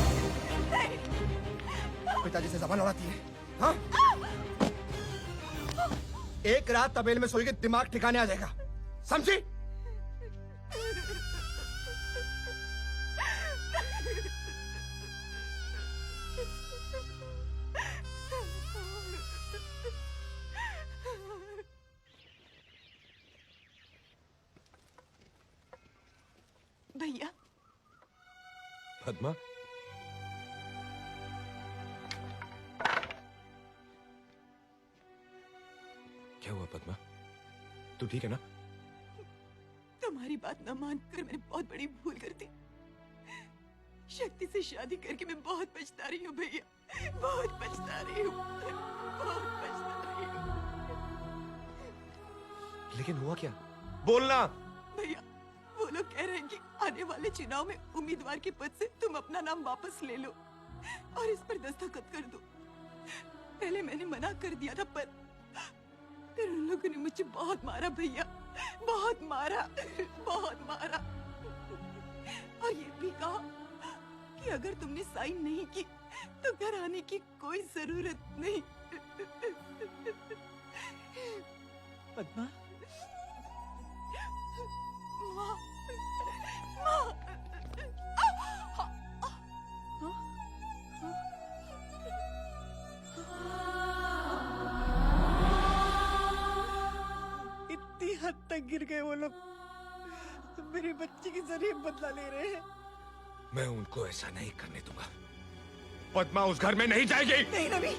पिताजी से जबान उड़ाती है, हाँ? एक रात तबेल में सोई के दिमाग ठिकाने आ जाएगा, समझी? भैया। पद्मा, क्या हुआ पद्मा? तू ठीक है ना? तुम्हारी बात न मानकर मैंने बहुत बड़ी भूल कर दी। शक्ति से शादी करके मैं बहुत पछता रही हूँ भैया, बहुत पछता रही हूँ, बहुत पछता रही हूँ। लेकिन हुआ क्या? बोलना। भैया वो लोग कह रहे हैं कि आने वाले चुनाव में उम्मीदवार के पद से तुम अपना नाम वापस ले लो और इस पर दस्तखत कर दो। पहले मैंने मना कर दिया था पर फिर उन लोगों ने मुझे बहुत मारा भैया, बहुत मारा, बहुत मारा। और ये भी कहा कि अगर तुमने साइन नहीं की तो घर आने की कोई जरूरत नहीं। पद्मा, माँ, माँ, इतनी हद तक गिर गए वो लोग, मेरे बच्चे की जरिए बदला ले रहे हैं। मैं उनको ऐसा नहीं करने दूंगा। पद्मा उस घर में नहीं जाएगी। नहीं रवि,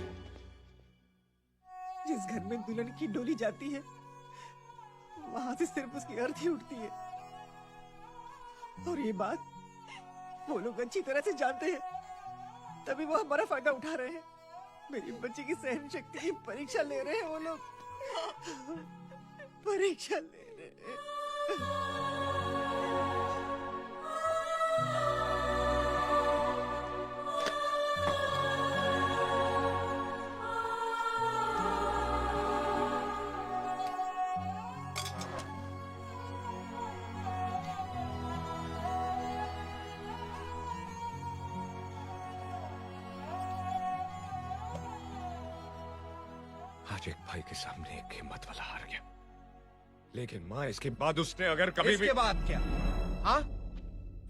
जिस घर में दुल्हन की डोली जाती है वहां से सिर्फ उसकी अर्थी उठती है। और ये बात वो लोग अच्छी तरह से जानते हैं, तभी वो हमारा फायदा उठा रहे हैं। मेरी बच्ची की सहन शक्ति की परीक्षा ले रहे हैं वो लोग, परीक्षा ले रहे हैं। आज एक भाई के सामने एक हिम्मत वाला हार गया, लेकिन माँ इसके बाद उसने अगर कभी इसके बाद क्या? हाँ?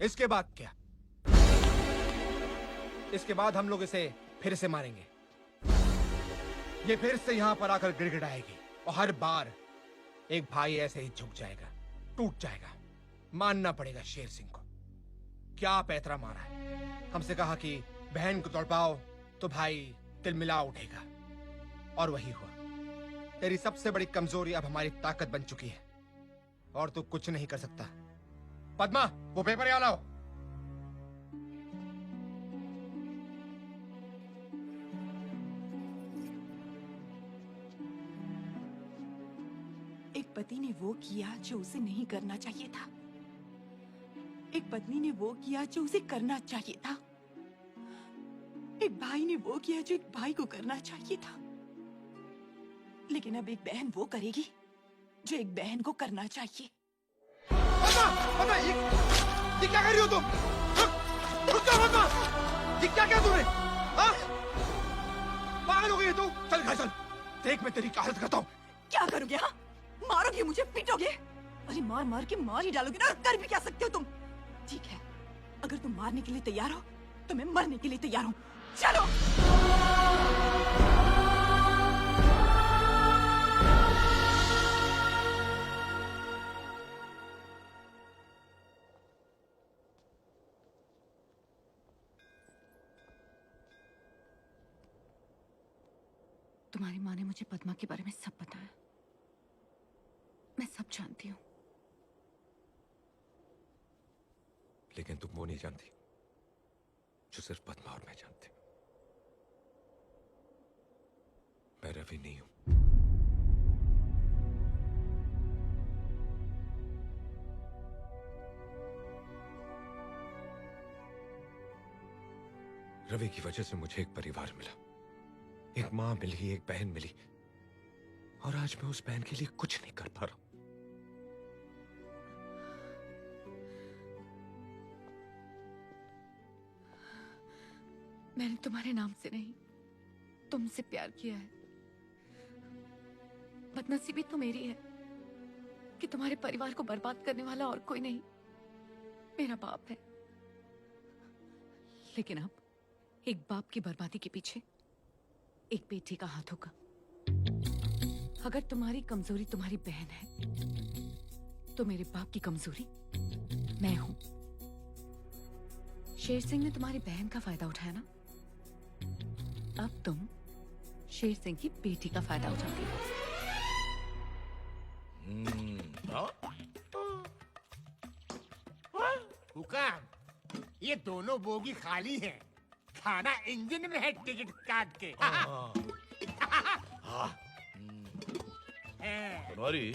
इसके बाद क्या? इसके बाद हम लोग इसे फिर से मारेंगे। ये फिर से यहाँ पर आकर गिड़गिड़ाएगी और हर बार एक भाई ऐसे ही झुक जाएगा, टूट जाएगा। मानना पड़ेगा शेर सिंह को। क्या पैतरा मारा है। हमसे कहा कि बहन को तड़पाओ तो भाई तिलमिला उठेगा, और वही हुआ। तेरी सबसे बड़ी कमजोरी अब हमारी ताकत बन चुकी है और तू कुछ नहीं कर सकता। पद्मा, वो पेपर यहाँ लाओ। पति ने वो किया जो उसे नहीं करना चाहिए था। एक पत्नी ने वो किया जो उसे करना चाहिए था। एक भाई ने वो किया जो एक भाई को करना चाहिए था। लेकिन अब एक बहन वो करेगी जो एक बहन को करना चाहिए। ये क्या कर रही हो तुम? रुक जाओ मम्मा! ये क्या किया तुमने? हाँ? पागल हो गई है तू? चल घर चल। देख मैं तेरी क्या हालत करता हूँ। क्या करोगे? हाँ, मारोगे मुझे, पीटोगे? अरे मार मार के मार ही डालोगे ना। कर भी क्या सकते हो तुम? ठीक है, अगर तुम मारने के लिए तैयार हो तो मैं मरने के लिए तैयार हूँ। चलो। तुम्हारी माँ ने मुझे पद्मा के बारे में सब बताया। मैं सब जानती हूँ। लेकिन तुम वो नहीं जानती जो सिर्फ पद्मा और मैं जानते। मैं रवि नहीं हूं। रवि की वजह से मुझे एक परिवार मिला, एक मां मिली, एक बहन मिली, और आज मैं उस बहन के लिए कुछ नहीं कर पा रहा हूं। मैंने तुम्हारे नाम से नहीं, तुमसे प्यार किया है। बदनसीबी तो मेरी है कि तुम्हारे परिवार को बर्बाद करने वाला और कोई नहीं, मेरा बाप है। लेकिन अब एक बाप की बर्बादी के पीछे एक बेटी का हाथ होगा। अगर तुम्हारी कमजोरी तुम्हारी बहन है तो मेरे बाप की कमजोरी मैं हूं। शेर सिंह ने तुम्हारी बहन का फायदा उठाया ना, अब तुम शेर सिंह की बेटी का फायदा उठाती हो। हुकाम, ये दोनों बोगी खाली हैं। खाना इंजन में है, टिकट काट के। बनवारी,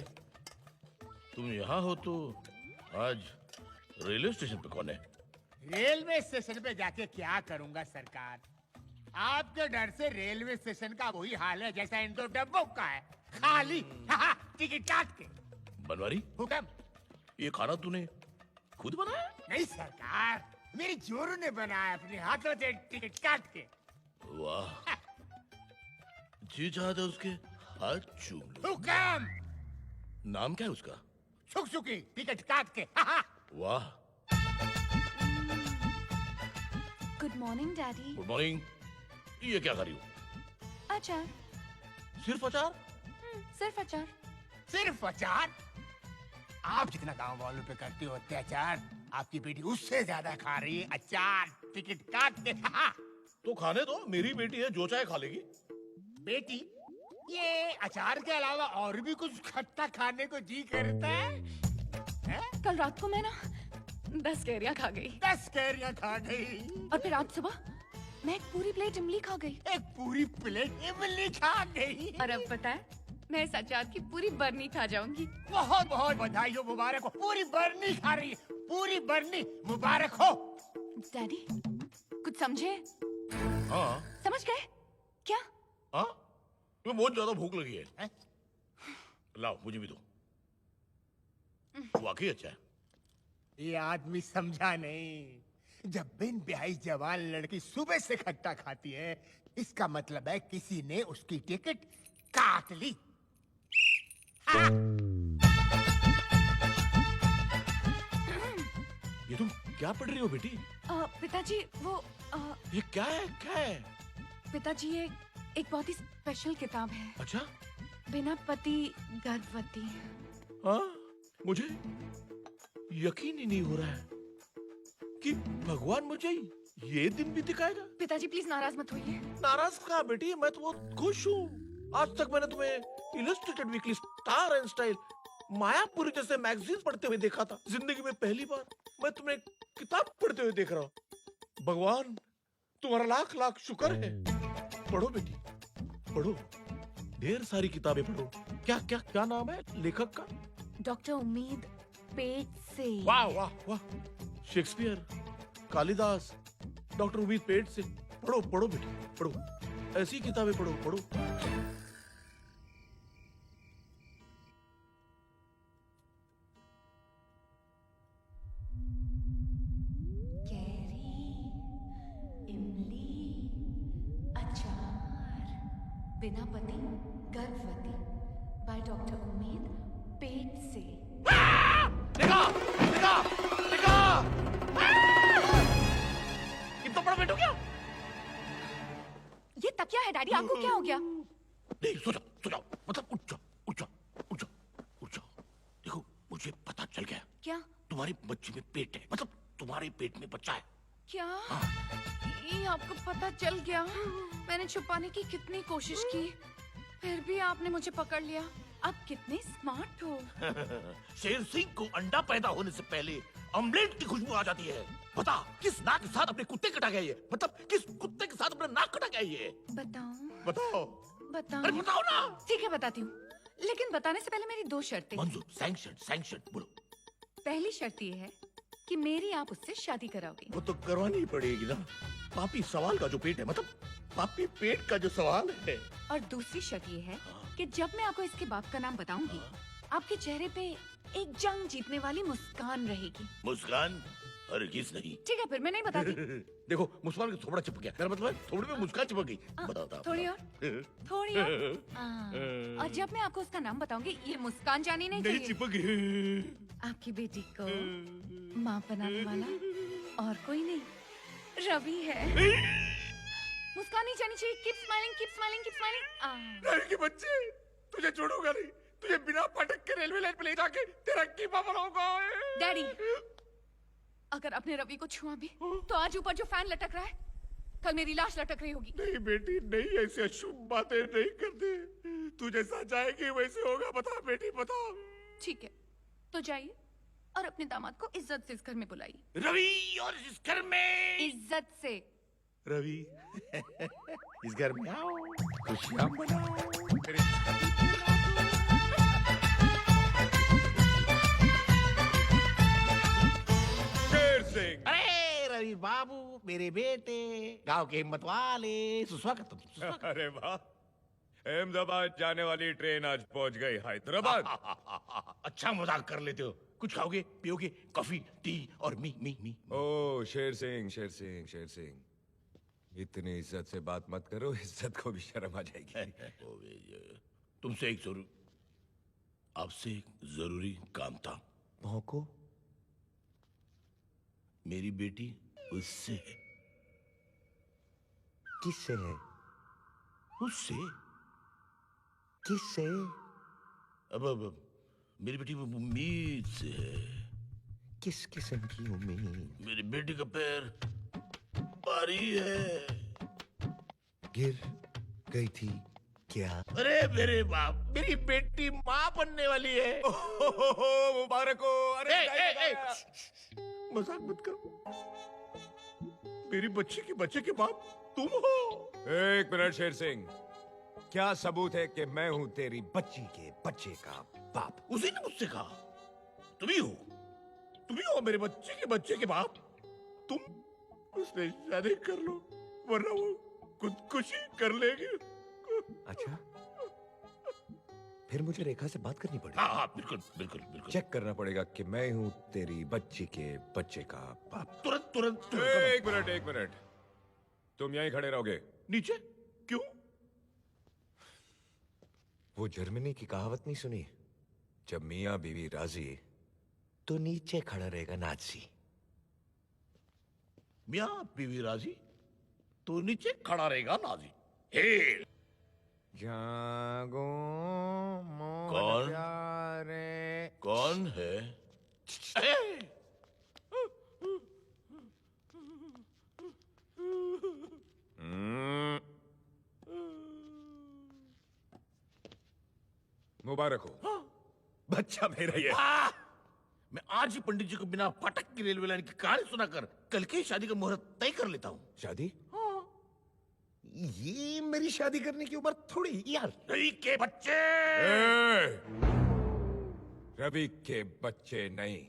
तुम यहाँ हो तो आज रेलवे स्टेशन पे कौन है? रेलवे स्टेशन पे जाके क्या करूंगा सरकार? आपके डर से रेलवे स्टेशन का वही हाल है जैसा इन दो डब्बों का है, खाली। टिकट काट के। बनवारी, हुक्म। ये खाना तूने खुद बनाया? नहीं सरकार, मेरी जोरू ने बनाया अपने हाथों से, टिकट काट के। वाह, जी चाहता उसके हाथ चूम लो। हुक्म। नाम क्या है उसका? सुकी, टिकट काट के। वाह। Good morning daddy. Good morning. ये क्या कर रही हो? अचार। सिर्फ अचार? सिर्फ अचार। सिर्फ अचार? आप जितना गांव वालों पे करते हो अत्याचार, आपकी बेटी उससे ज्यादा खा रही है अचार, टिकट काट के। तो खाने दो, मेरी बेटी है, जो चाहे खा लेगी। बेटी, ये अचार के अलावा और भी कुछ खट्टा खाने को जी करता है? कल रात को मैं ना 10 कैरियां खा गई। 10 कैरियां खा गई? और फिर आज सुबह मैं एक पूरी प्लेट इमली खा गई। एक पूरी प्लेट इमली खा गई? और अब पता है, मैं इस अचार की पूरी बरनी खा जाऊंगी। बहुत बहुत बधाई हो, मुबारक हो। पूरी बरनी खा रही है, पूरी बरनी, मुबारक हो। डैडी, कुछ समझे? हाँ। समझ गए क्या? हाँ, तुम्हें बहुत ज्यादा भूख लगी है? लाओ, मुझे भी दो। वाकई अच्छा है। ये आदमी समझा नहीं। जब बिन ब्याही जवान लड़की सुबह से खट्टा खाती है, इसका मतलब है किसी ने उसकी टिकट काट ली। ये तुम क्या पढ़ रही हो बेटी? पिताजी वो ये क्या है, क्या है? पिताजी ये एक बहुत ही स्पेशल किताब है। अच्छा? बिना पति गर्भवती। हाँ, मुझे यकीन ही नहीं हो रहा है कि भगवान मुझे ये दिन भी दिखाएगा। पिताजी प्लीज नाराज मत होइए। नाराज कहाँ बेटी, मैं तो बहुत खुश हूँ। आज तक मैंने तुम्हें illustrated weekly, star and style, Mayapuri जैसे मैगजीन पढ़ते हुए देखा था। जिंदगी में पहली बार मैं तुम्हें किताब पढ़ते हुए देख रहा हूँ। भगवान तुम्हारा लाख लाख शुक्र है। पढ़ो बेटी, पढ़ो। ढेर सारी किताबें पढ़ो। क्या क्या क्या नाम है लेखक का? डॉक्टर उम्मीद पेट से। वाह वाह वाह, शेक्सपियर, कालिदास, डॉक्टर उम्मीद पेट से। पढ़ो पढ़ो बेटा, पढ़ो, ऐसी किताबें पढ़ो पढ़ो। बिना पति गर्भवती बाय डॉक्टर उम्मीद पेट से। देखा देखा देखा, इतना बड़ा पेट हो गया। ये तकिया है डैडी, आपको क्या हो गया? नहीं, सो जाओ सो जाओ, मतलब उठ जाओ उठ जाओ उठ जाओ उठ जाओ। देखो मुझे पता चल गया। क्या? तुम्हारी बच्ची में पेट है, मतलब तुम्हारे पेट में बच्चा है। क्या? ये आपको पता चल गया? मैंने छुपाने की कितनी कोशिश की, फिर भी आपने मुझे पकड़ लिया। आप कितने स्मार्ट हो। शेर सिंह को अंडा पैदा होने से पहले ऑमलेट की खुशबू आ जाती है। बता किस नाक के साथ अपने कुत्ते कटा गया ये, मतलब किस कुत्ते के साथ अपना नाक कटा गया ये? बताऊं? बताओ बताऊं? अरे बताओ ना। ठीक है बताती हूँ, लेकिन बताने से पहले मेरी 2 शर्तें। मंजूर, सैंक्शन सैंक्शन, बोलो। पहली शर्त ये है कि मेरी आप उससे शादी कराओगे। वो तो करवानी ही पड़ेगी ना, पापी सवाल का जो पेट है, मतलब पापी पेट का जो सवाल है। और दूसरी शर्त ये है कि जब मैं आपको इसके बाप का नाम बताऊंगी, आपके चेहरे पे एक जंग जीतने वाली मुस्कान रहेगी। मुस्कान? हरगिज नहीं। ठीक है फिर मैं नहीं बताती। देखो मुस्कान का थोबड़ा चिपक गया, मेरा मतलब है थोड़ी में मुस्कान चिपक गई। बताओ थोड़ी और थोड़ी और। और जब मैं आपको उसका नाम बताऊंगी, ये मुस्कान जानी नहीं चाहिए। चिपक गई। आपकी बेटी को माँ बनाने वाला और कोई नहीं, रवि है। मुस्कान नहीं जानी चाहिए। Keep smiling keep smiling keep smiling. Ravi के बच्चे, तुझे छोड़ूंगा नहीं, तुझे बिना पटक के रेलवे लाइन पे ले जाके तेरा कीमा बनाऊंगा। डैडी, अगर आपने रवि को छुआ भी तो आज ऊपर जो फैन लटक रहा है, कल मेरी लाश लटक रही होगी। नहीं बेटी नहीं, ऐसे अशुभ बातें नहीं करते। तू जैसा चाहेगी वैसे होगा। बता बेटी बता। ठीक है तो जाइए और अपने दामाद को इज्जत से इस घर में बुलाइए। रवि, और इस घर में इज्जत से। रवि इस घर में आओ, खुशियां मनाओ। शेर सिंह। अरे रवि बाबू, मेरे बेटे, गांव के हिम्मत वाले, सुस्वागत। अरे वाह, अहमदाबाद जाने वाली ट्रेन आज पहुंच गई हैदराबाद। अच्छा मजाक कर लेते हो। कुछ खाओगे पियोगे? कॉफी टी और मी मी मी। ओ शेर सिंह शेर सिंह शेर सिंह, इतनी इज्जत से बात मत करो, इज्जत को भी शर्म आ जाएगी। तुमसे एक जरूर, आपसे एक जरूरी काम था। भौंको। मेरी बेटी उससे है। किससे है? उससे। किससे? अब मेरी बेटी उम्मीद से है। किस किस्म की उम्मीद? मेरी बेटी का पैर भारी है। गिर गई थी क्या? अरे मेरे बाप, मेरी बेटी माँ बनने वाली है। मुबारक हो। अरे मजाक मत करो। मेरी बच्ची के बच्चे के बाप तुम हो। एक मिनट शेर सिंह, क्या सबूत है कि मैं हूं तेरी बच्ची के बच्चे का बाप? उसी ने मुझसे कहा तुम ही हो मेरे बच्चे के बाप। तुम उससे शादी कर लो, वरना वो खुदकुशी कर लेगी। अच्छा, फिर मुझे रेखा से बात करनी पड़ेगी। हाँ बिल्कुल बिल्कुल बिल्कुल। चेक करना पड़ेगा कि मैं हूं तेरी बच्ची के बच्चे का बाप। तुरंत। एक मिनट, तुम यहीं खड़े रहोगे। नीचे क्यों? वो जर्मनी की कहावत नहीं सुनी, जब मियाँ बीवी राजी तो नीचे खड़ा रहेगा नाजी। मियाँ बीवी राजी तो नीचे खड़ा रहेगा नाजी। हे जागो मोहन कौन? प्यारे। कौन है? मुबारक हो, बच्चा मेरा ये। मैं आज ही पंडित जी को बिना फाटक की रेलवे लाइन की कहानी सुनाकर कल की शादी का मुहूर्त तय कर लेता हूँ। शादी? ये मेरी शादी करने की उम्र थोड़ी यार। रवि के बच्चे। रवि के बच्चे नहीं,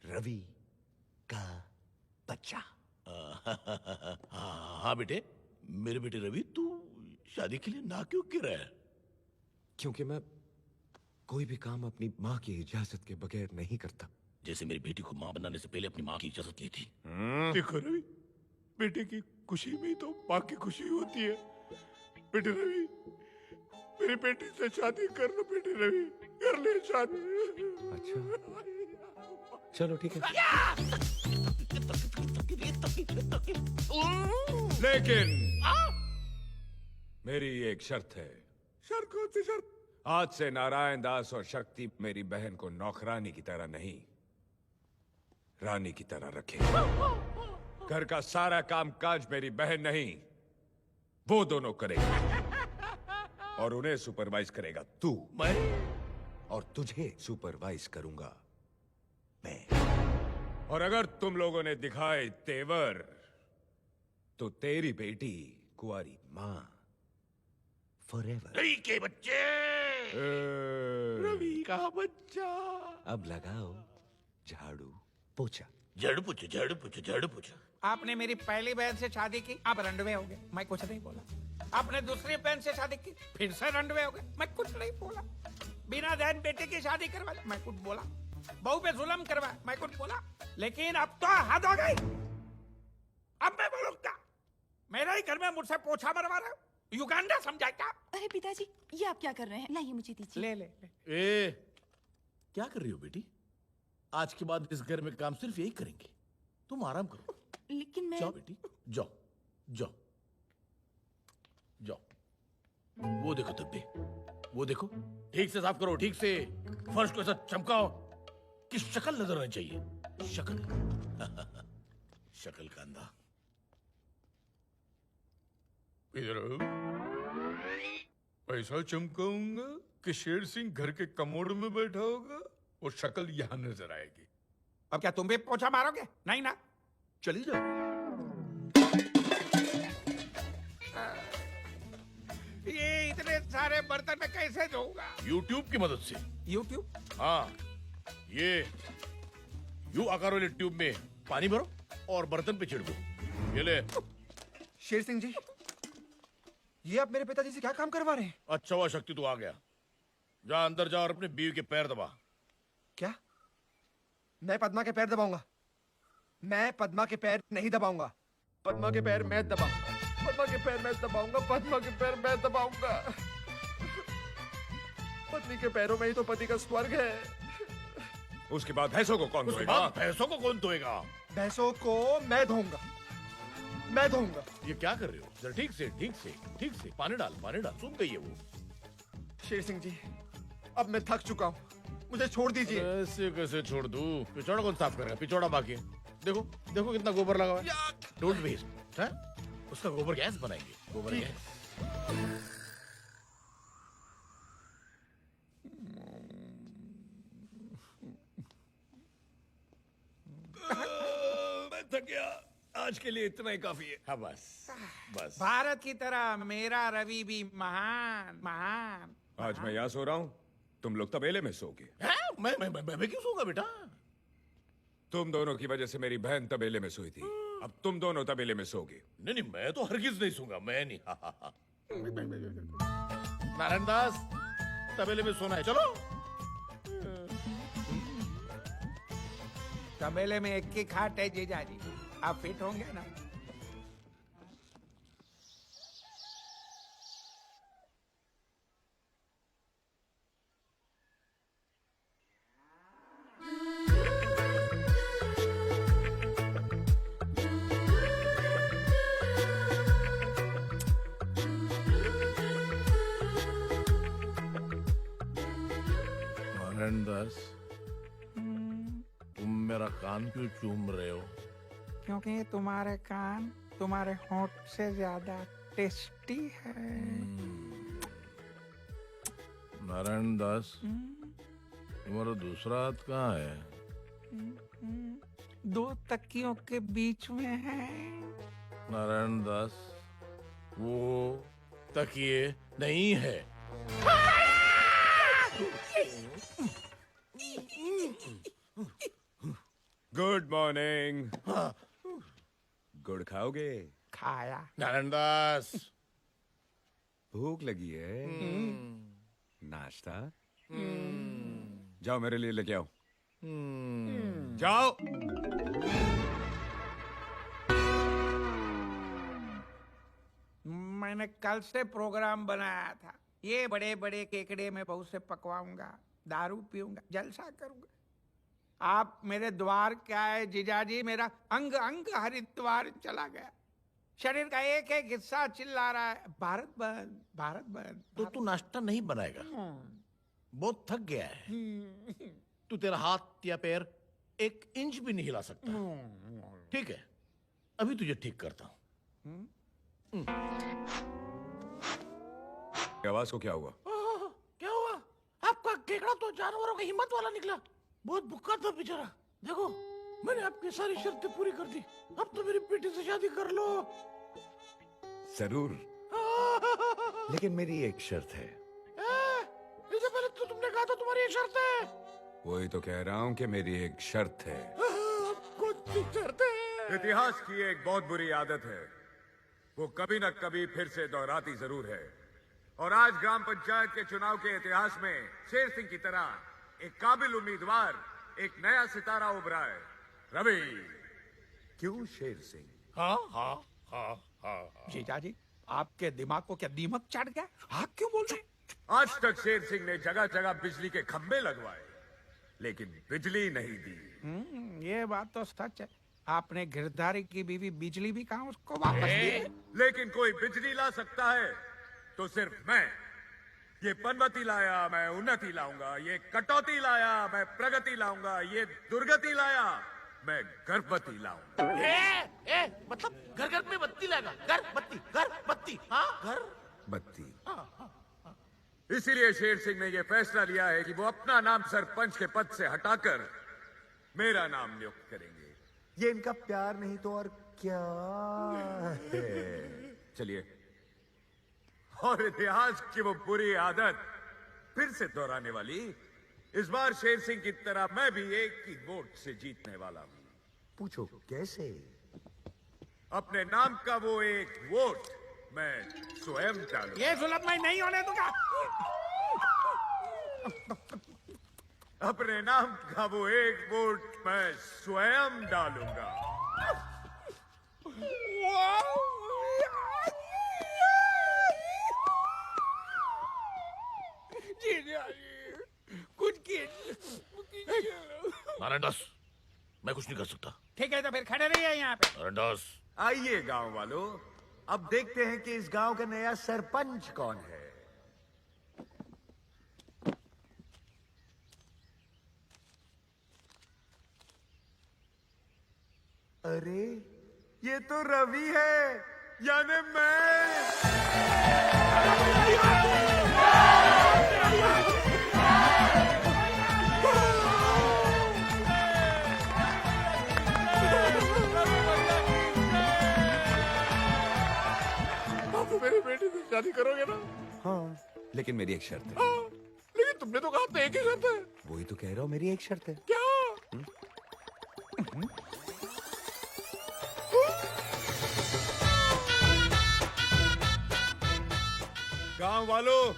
रवि का बच्चा। हाँ बेटे, मेरे बेटे रवि, तू शादी के लिए ना क्यों कह रहा है? क्योंकि मैं कोई भी काम अपनी माँ की इजाजत के बगैर नहीं करता। जैसे मेरी बेटी को माँ बनाने से पहले अपनी माँ की इजाजत ली थी। देखो रवि, बेटे की खुशी में ही तो माँ की खुशी होती है। बेटे रवि, मेरी बेटी से शादी कर लो। बेटे रवि, कर ले शादी। अच्छा चलो ठीक है, लेकिन मेरी एक शर्त है। शर्त कौन सी शर्त? आज से नारायण दास और शक्ति मेरी बहन को नौकरानी की तरह नहीं, रानी की तरह रखे। घर का सारा काम काज मेरी बहन नहीं, वो दोनों करेगा और उन्हें सुपरवाइज करेगा तू। मैं? और तुझे सुपरवाइज करूंगा मैं। और अगर तुम लोगों ने दिखाए तेवर तो तेरी बेटी कुंवारी मां फॉरएवर। रवि के बच्चे। रवि का बच्चा। अब लगाओ झाड़ू पोछा। झाड़ू पोछा, झाड़ू पोछा, झाड़ू पोछा। आपने मेरी पहली बहन से शादी की, आप रंडवे हो गए, मैं कुछ नहीं बोला। आपने दूसरी बहन से शादी की, फिर से रंडवे हो गए, मैं कुछ नहीं बोला। बिना बहन बेटे की शादी करवा, मैं कुछ बोला। बहू पे जुल्म करवा, मैं कुछ बोला। लेकिन अब तो हद हो गई। अब मैं बोलूंगा, मेरे ही घर में मुझसे पोछा मरवा रहे हो, युगांडा समझा क्या? अरे पिताजी, ये आप क्या कर रहे हैं? लाइए मुझे दीजिए। ले ले। ए, क्या कर रही हो बेटी? आज के बाद इस घर में काम सिर्फ यही करेंगे। तुम आराम करो। लेकिन मैं... जाओ बेटी, जाओ जाओ जाओ। वो देखो धब्बे, वो देखो। ठीक से साफ करो, ठीक से। फर्श को ऐसा चमकाओ कि शक्ल नजर आनी चाहिए। शक्ल शक्ल का अंधा। इधर ऐसा चमकाऊंगा कि शेर सिंह घर के कमोड में बैठा होगा और शक्ल यहां नजर आएगी। अब क्या तुम भी पोछा मारोगे? नहीं ना? चली जाओ। ये इतने सारे बर्तन में कैसे धोऊंगा? YouTube की मदद से। YouTube? हाँ, ये यू आकार वाले ट्यूब में पानी भरो और बर्तन पे छिड़को। ये ले। शेर सिंह जी, ये आप मेरे पिताजी से क्या काम करवा रहे हैं? अच्छा हुआ शक्ति तू आ गया। जा अंदर जा और अपने बीवी के पैर दबा। क्या? मैं पद्मा के पैर दबाऊंगा? मैं पद्मा के पैर नहीं दबाऊंगा। पद्मा के पैर मैं दबाऊंगा। पद्मा के पैर मैं दबाऊंगा। पद्मा के पैर मैं दबाऊंगा। पत्नी के पैरों में ही तो पति का स्वर्ग है। उसके बाद भैंसों को कौन धोएगा? भैंसों को कौन धोएगा? भैंसों को मैं धोऊंगा। मैं धोऊंगा। ये क्या कर रहे हो? जरा ठीक से, ठीक से, ठीक से। पानी डाल, पानी डाल। सुन गई है वो। शेर सिंह जी, अब मैं थक चुका हूँ, मुझे छोड़ दीजिए। ऐसे कैसे छोड़ दूं? पिछौड़ा कौन साफ करेगा? पिछौड़ा बाकी है। देखो, देखो कितना गोबर लगा हुआ है। Don't waste. हैं? उसका गोबर गैस बनाएंगे। गोबर गैस। मैं थक गया। आज के लिए इतना ही काफी है। हाँ बस, बस। भारत की तरह मेरा रवि भी महान महान। आज मैं यहाँ सो रहा हूँ, तुम लोग तबेले में सोगे। मैं क्यों सोऊंगा बेटा? तुम दोनों की वजह से मेरी बहन तबेले में सोई थी, अब तुम दोनों तबेले में सोगे। नहीं नहीं, मैं तो हरगिज नहीं सोऊंगा। मैं नहीं। नारायण दास, तबेले में सोना है, चलो। तबेले में एक की खाट है जीजाजी, आप फिट होंगे ना? नारायण दास, तुम मेरा कान क्यों चूम रहे हो? क्योंकि तुम्हारे कान तुम्हारे होंठ से ज्यादा टेस्टी है। नारायण दास, तुम्हारा दूसरा हाथ कहाँ है? दो तकियों के बीच में है। नारायण दास, वो तकिए नहीं है। Good morning. गुड़ खाओगे? खाया। नारायण दास, भूख लगी है? नाश्ता? जाओ मेरे लिए लेके आओ। जाओ। मैंने कल से प्रोग्राम बनाया था, ये बड़े बड़े केकड़े में बहुत से पकवाऊंगा, दारू पीऊंगा, जलसा करूंगा। आप मेरे द्वार क्या है जीजाजी, मेरा अंग अंग हरिद्वार चला गया। शरीर का एक एक हिस्सा चिल्ला रहा है, भारत बंद, भारत बंद। तो तू नाश्ता नहीं बनाएगा? बहुत थक गया है तू। तेरा हाथ या पैर 1 इंच भी नहीं हिला सकता। ठीक है, अभी तुझे ठीक करता हूं। आवाज को क्या हुआ? क्या हुआ? आपका केकड़ा तो जानवरों की हिम्मत वाला निकला। बहुत भूखा था बेचारा। देखो, मैंने आपकी सारी शर्तें पूरी कर दी। अब तो मेरी बेटी से शादी कर लो। जरूर, लेकिन मेरी एक शर्त है। इससे पहले तो तुमने कहा था तुम्हारी एक शर्त है। वही तो कह रहा हूँ कि मेरी एक शर्त है। कौन सी शर्त है? इतिहास की एक बहुत बुरी आदत है, वो कभी न कभी फिर से दोहराती जरूर है। और आज ग्राम पंचायत के चुनाव के इतिहास में शेर सिंह की तरह एक काबिल उम्मीदवार, एक नया सितारा उभरा है। रवि। क्यों शेर सिंह? हाँ हाँ हाँ हाँ। जीजाजी, आपके दिमाग को क्या दीमक चढ़ गया? आप क्यों बोल रहे हैं? आज तक शेर सिंह ने जगह जगह बिजली के खंभे लगवाए, लेकिन बिजली नहीं दी। ये बात तो सच है। आपने गिरधारी की बीवी बिजली भी कहा उसको वापस दी। लेकिन कोई बिजली ला सकता है तो सिर्फ मैं। ये पनवती लाया, मैं उन्नति लाऊंगा। ये कटौती लाया, मैं प्रगति लाऊंगा। ये दुर्गति लाया, मैं गर्भवती लाऊंगा। मतलब घर घर में बत्ती लाएगा? घर बत्ती। हाँ, घर बत्ती। इसीलिए शेर सिंह ने यह फैसला लिया है कि वो अपना नाम सरपंच के पद से हटाकर मेरा नाम नियुक्त करेंगे। ये इनका प्यार नहीं तो और क्या है? चलिए, और इतिहास की वो बुरी आदत फिर से दोहराने वाली, इस बार शेर सिंह की तरह मैं भी एक ही वोट से जीतने वाला हूं। पूछो कैसे? अपने नाम का वो एक वोट मैं स्वयं डालूंगा। ये सुलभ मैं नहीं होने दूंगा। अपने नाम का वो एक वोट मैं स्वयं डालूंगा। कुछ नारायण दास, मैं कुछ नहीं कर सकता। ठीक है, तो फिर खड़े रहिए यहाँ पे। नारायण दास, आइए गांव वालों, अब देखते हैं कि इस गांव का नया सरपंच कौन है। अरे, ये तो रवि है, यानी आप मेरी बेटी से शादी करोगे ना? हाँ, लेकिन मेरी एक शर्त है। हाँ, लेकिन तुमने तो कहा था एक ही शर्त है। वही तो कह रहा हूँ, मेरी एक शर्त है। क्या? गांव वालों,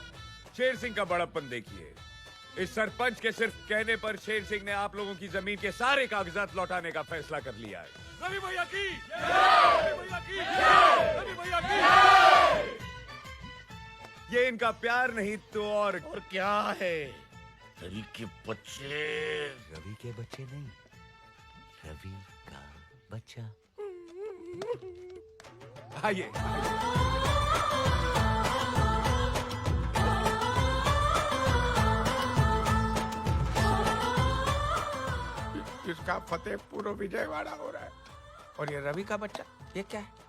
शेर सिंह का बड़प्पन देखिए। इस सरपंच के सिर्फ कहने पर शेर सिंह ने आप लोगों की जमीन के सारे कागजात लौटाने का फैसला कर लिया है। रवि भैया की, रवि भैया की, रवि भैया की। ये इनका प्यार नहीं तो और क्या है? रवि के बच्चे। रवि के बच्चे नहीं, रवि का बच्चा। आइए। इसका फतेहपुर विजयवाड़ा हो रहा है, और ये रवि का बच्चा, ये क्या है?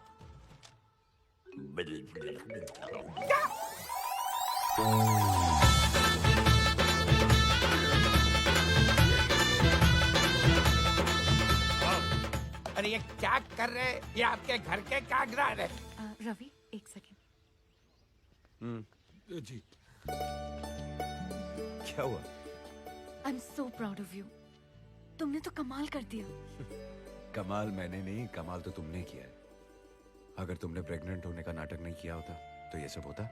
अरे ये क्या कर रहे हैं? ये आपके घर के कागजात है। रवि, एक सेकंड। जी। क्या हुआ? I am so proud of you. तुमने तो कमाल कर दिया। कमाल मैंने नहीं, कमाल तो तुमने किया है। अगर तुमने प्रेग्नेंट होने का नाटक नहीं किया होता तो ये सब होता।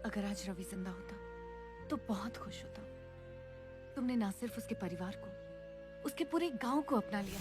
अगर आज रवि जिंदा होता तो बहुत खुश होता। तुमने ना सिर्फ उसके परिवार को, उसके पूरे गांव को अपना लिया।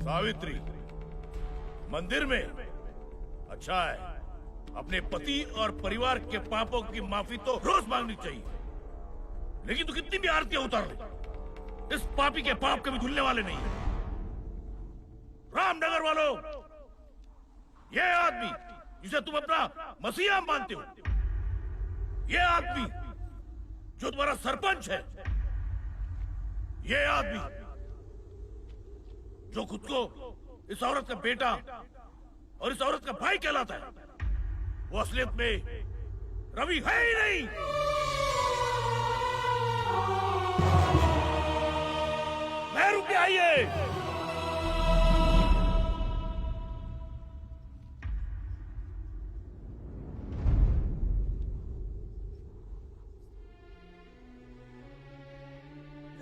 सावित्री, मंदिर में? अच्छा है। अपने पति और परिवार के पापों की माफी तो रोज मांगनी चाहिए, लेकिन तू कितनी भी आरतियां उतार ले, इस पापी के पाप कभी धुलने वाले नहीं। रामनगर वालों, ये आदमी जिसे तुम अपना मसीहा मानते हो, ये आदमी जो तुम्हारा सरपंच है, ये आदमी जो खुद को इस औरत का बेटा और इस औरत का भाई कहलाता है, वो असलियत में रवि है ही नहीं। मैं रुके आइए।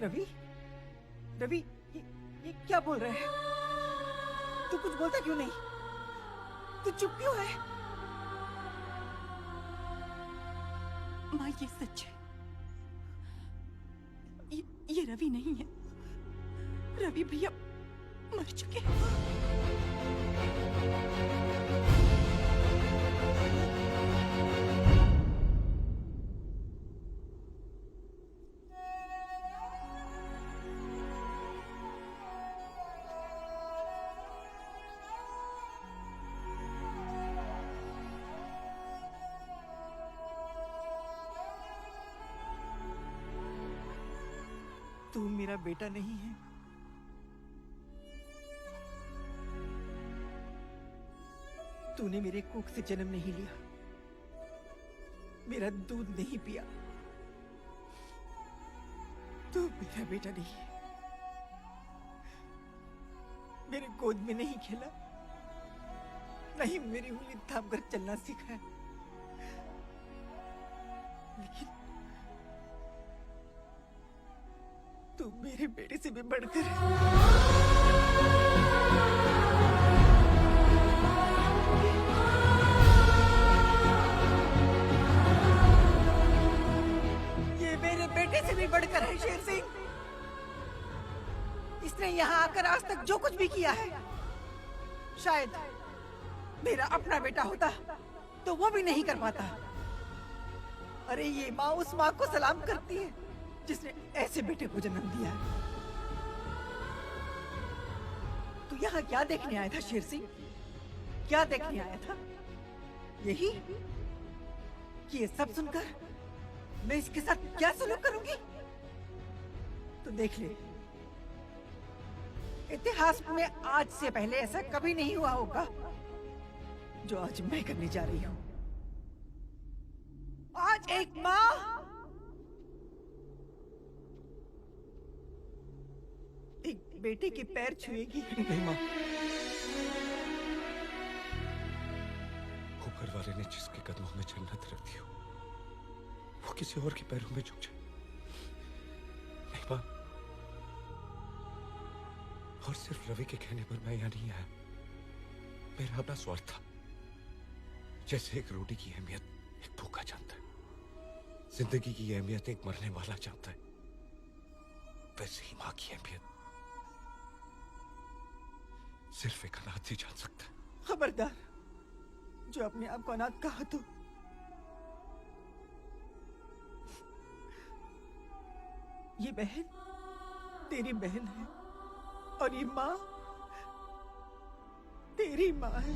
रवि, रवि, ये क्या बोल रहे हैं? तू कुछ बोलता क्यों नहीं? तू चुप क्यों है? माँ, ये सच है। ये रवि नहीं है। रवि भैया मर चुके हैं। तू मेरा बेटा नहीं है। तूने मेरे कोख से जन्म नहीं लिया, मेरा दूध नहीं पिया। तू मेरा बेटा नहीं है। मेरे गोद में नहीं खेला, नहीं मेरी उंगली थाम कर चलना सीखा है। लेकिन तू मेरे बेटे से भी बढ़कर ये मेरे बेटे से भी बढ़कर है शेर सिंह। इसने यहाँ आकर आज तक जो कुछ भी किया है, शायद मेरा अपना बेटा होता तो वो भी नहीं कर पाता। अरे ये माँ उस माँ को सलाम करती है जिसने ऐसे बेटे को जन्म दिया है। तू यहाँ क्या देखने आया था शेर सिंह? क्या देखने आया था? यही कि ये सब सुनकर मैं इसके साथ क्या सलूक करूंगी? तो देख ले, इतिहास में आज से पहले ऐसा कभी नहीं हुआ होगा जो आज मैं करने जा रही हूँ। आज एक माँ एक बेटे के पैर छुएगी। नहीं माँ, ऊपर वाले ने जिसके कदमों में जन्नत रख दी हो, वो किसी और के पैरों में झुक जाए। नहीं माँ, और सिर्फ रवि के कहने पर मैं यहाँ नहीं आया। मेरा अपना स्वार्थ था। जैसे एक रोटी की अहमियत एक भूखा जानता है, जिंदगी की अहमियत एक मरने वाला जानता है, वैसे ही माँ की अहमियत सिर्फ एक अनाथ ही जान सकता है। खबरदार, जो अपने आप को अनाथ कहा तो ये बहन तेरी बहन है और ये माँ तेरी माँ है।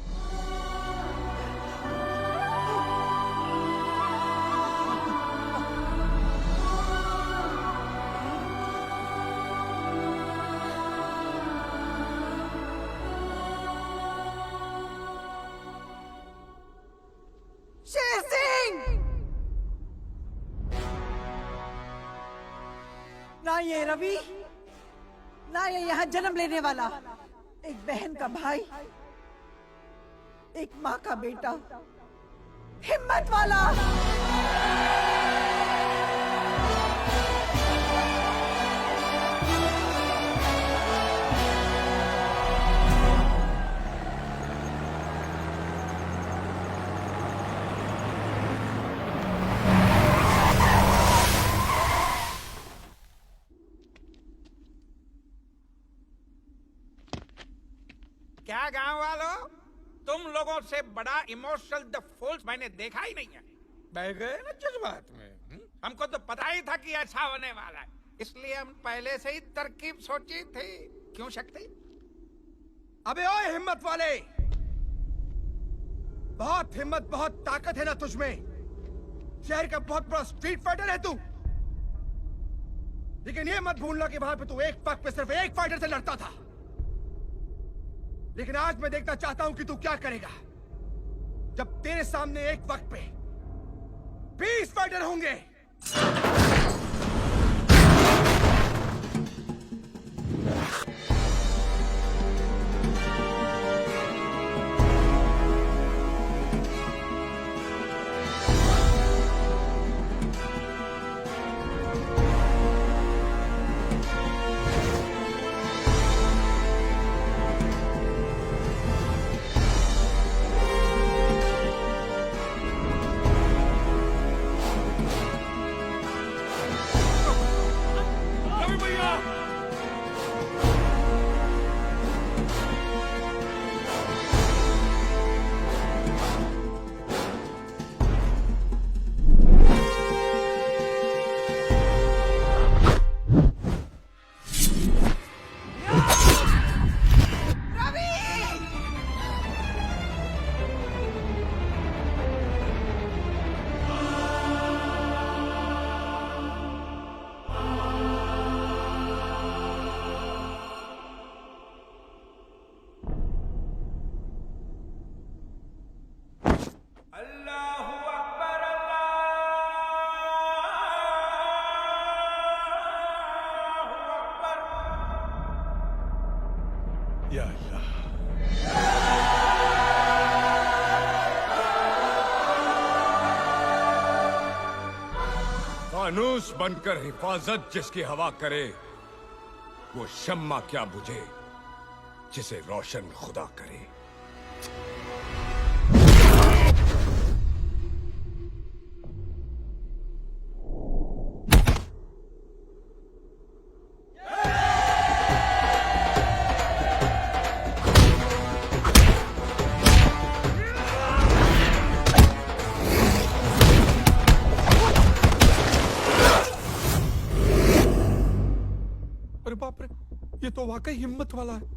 शेर सिंह! ना ये रवि, ना ये यहाँ जन्म लेने वाला, एक बहन का भाई, एक माँ का बेटा, हिम्मत वाला। क्या गांव वालों, तुम लोगों से बड़ा इमोशनल द फूल्स मैंने देखा ही नहीं है। बह गए ना जज्बात में। हमको तो पता ही था कि ऐसा होने वाला है, इसलिए हम पहले से ही तरकीब सोची थी। क्यों शक्ति? अबे ओए हिम्मत वाले, बहुत हिम्मत बहुत ताकत है ना तुझमें। शहर का बहुत बड़ा स्ट्रीट फाइटर है तू, लेकिन ये मत भूलना कि वहां पे तू एक वक्त पे सिर्फ एक फाइटर से लड़ता था। लेकिन आज मैं देखना चाहता हूं कि तू क्या करेगा जब तेरे सामने एक वक्त पे 20 फाइटर होंगे। या अल्लाह। फानूस बनकर हिफाजत जिसकी हवा करे, वो शम्मा क्या बुझे जिसे रोशन खुदा करे। अरे बाप रे, ये तो वाकई हिम्मत वाला है।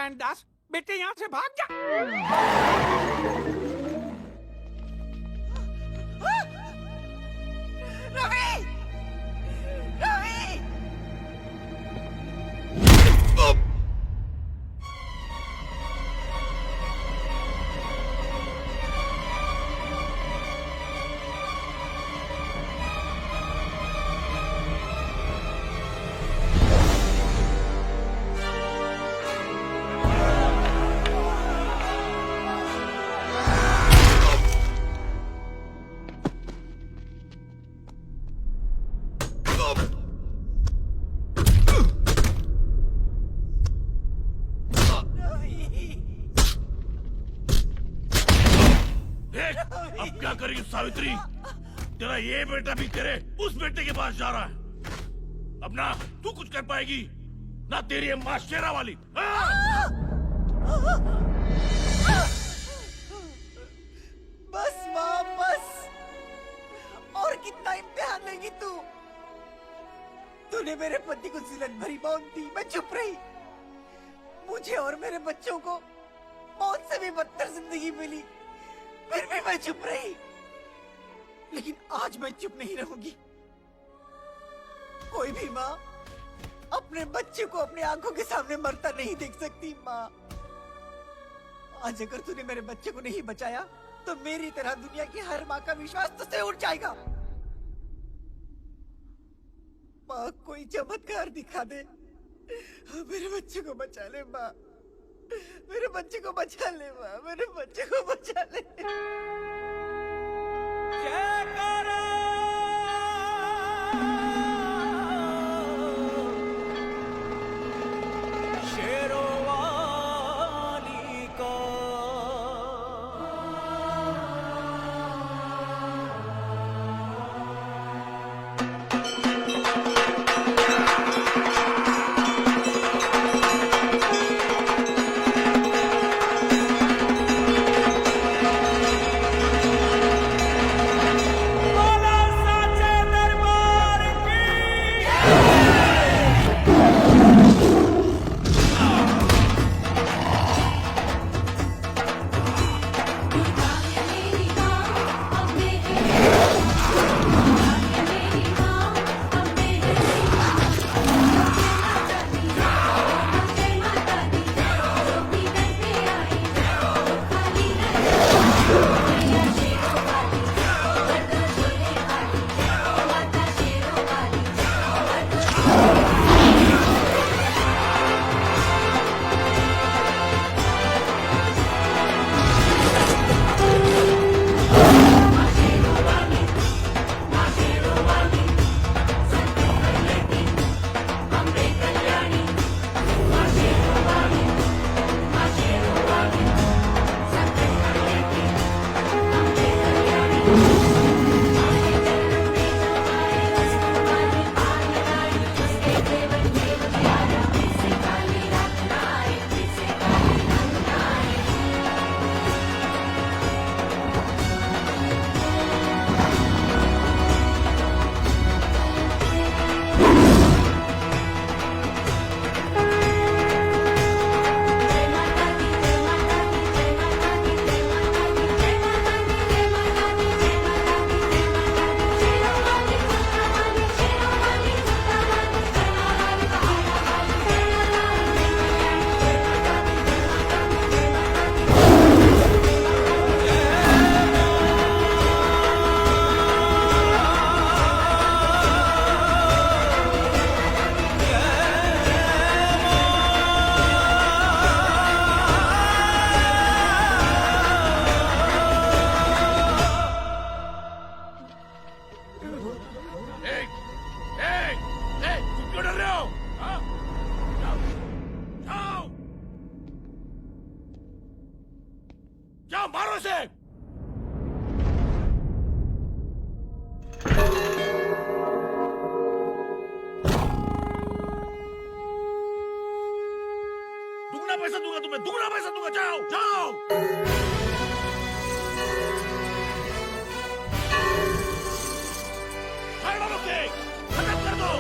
नारायण दास, बेटे यहाँ से भाग जा। रवि! रवि! अब क्या करेगी सावित्री? तेरा ये बेटा भी तेरे उस बेटे के पास जा रहा है। अब ना तू कुछ कर पाएगी ना तेरी ये माँ शेरा वाली। बस माँ बस, और कितना इम्तिहान लेगी तू? तूने मेरे पति को जिलन भरी मौत दी, मैं चुप रही। मुझे और मेरे बच्चों को मौत से भी बदतर जिंदगी मिली, फिर भी मैं चुप रही। लेकिन आज मैं चुप नहीं रहूंगी। कोई भी माँ अपने बच्चे को अपनी आंखों के सामने मरता नहीं देख सकती। माँ, आज अगर तूने मेरे बच्चे को नहीं बचाया तो मेरी तरह दुनिया की हर माँ का विश्वास तुझसे उठ जाएगा। माँ, कोई चमत्कार दिखा दे, मेरे बच्चे को बचा ले। माँ, मेरे बच्चे को बचा ले। माँ, मेरे बच्चे को बचा ले। जाओ मारो इसे। दुगना पैसा दूंगा तुम्हें, दुगना पैसा दूंगा। जाओ जाओ। खत्म कर दो।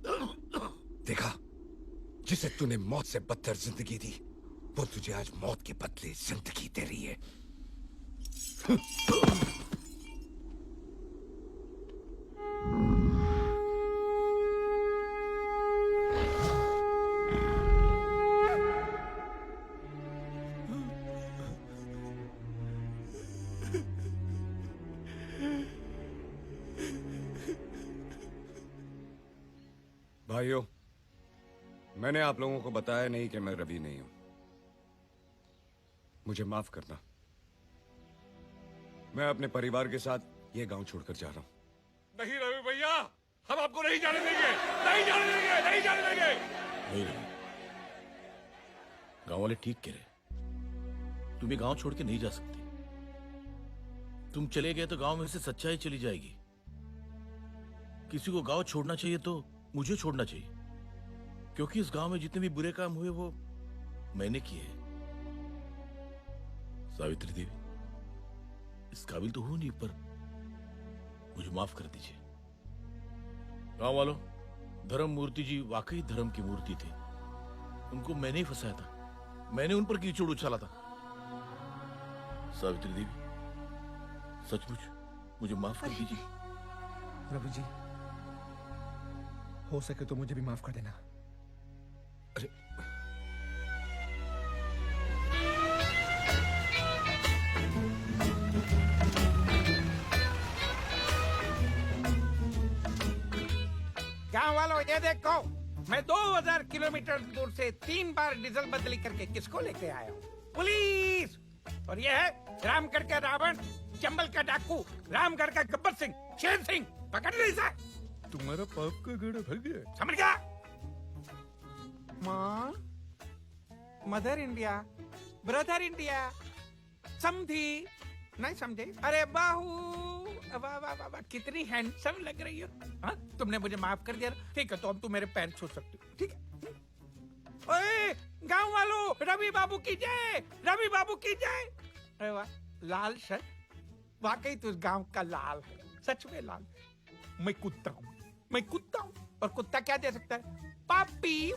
देखा, जिसे तूने मौत से बदतर जिंदगी दी, वो तुझे आज मौत के बदले जिंदगी दे रही है। भाइयों, मैंने आप लोगों को बताया नहीं कि मैं रवि नहीं हूं। मुझे माफ करना। मैं अपने परिवार के साथ ये गांव छोड़कर जा रहा हूं। नहीं रवि भैया, हम आपको नहीं जाने देंगे, नहीं जाने देंगे, नहीं जाने देंगे। नहीं रवि, गांव वाले ठीक कह रहे। तुम ये गांव छोड़ के नहीं जा सकते। तुम चले गए तो गांव में से सच्चाई चली जाएगी। किसी को गांव छोड़ना चाहिए तो मुझे छोड़ना चाहिए, क्योंकि इस गांव में जितने भी बुरे काम हुए वो मैंने किए। सावित्री देवी, इस काबिल तो हूं नहीं, पर मुझे माफ कर दीजिए। गांव वालों, धर्म मूर्ति जी वाकई धर्म की मूर्ति थे। उनको मैंने ही फंसाया था, मैंने उन पर कीचड़ उछाला था। सावित्री देवी, सचमुच मुझे माफ कर दीजिए। रवि जी, हो सके तो मुझे भी माफ कर देना। अरे गांव वालों, ये देखो, मैं 2000 किलोमीटर दूर से 3 बार डीजल बदली करके किसको लेके आया हूँ? पुलिस! और ये है रामगढ़ का रावण, चंबल का डाकू, रामगढ़ का गब्बर सिंह, शेर सिंह। पकड़ ली इसे। तुम्हारा पाप का गड़ा भर गया। समझ गया? माँ, मदर इंडिया, ब्रदर इंडिया, समझी? नहीं समझे? अरे बाहू, वाह वाह वाह, कितनी हैंडसम लग रही हो। हाँ, तुमने मुझे माफ कर दिया। ठीक है, तो अब तुम मेरे पैर छू सकते हो। ठीक है? ओए, गांव वालों, रवि बाबू की जय, रवि बाबू की जय। अरे वाह, लाल शर्ट, वाकई तू गांव का लाल है, सच में लाल। मैं कुत्ता हूँ, मैं कुत्ता हूँ, और कुत्ता क्या दे सकता है? पापी।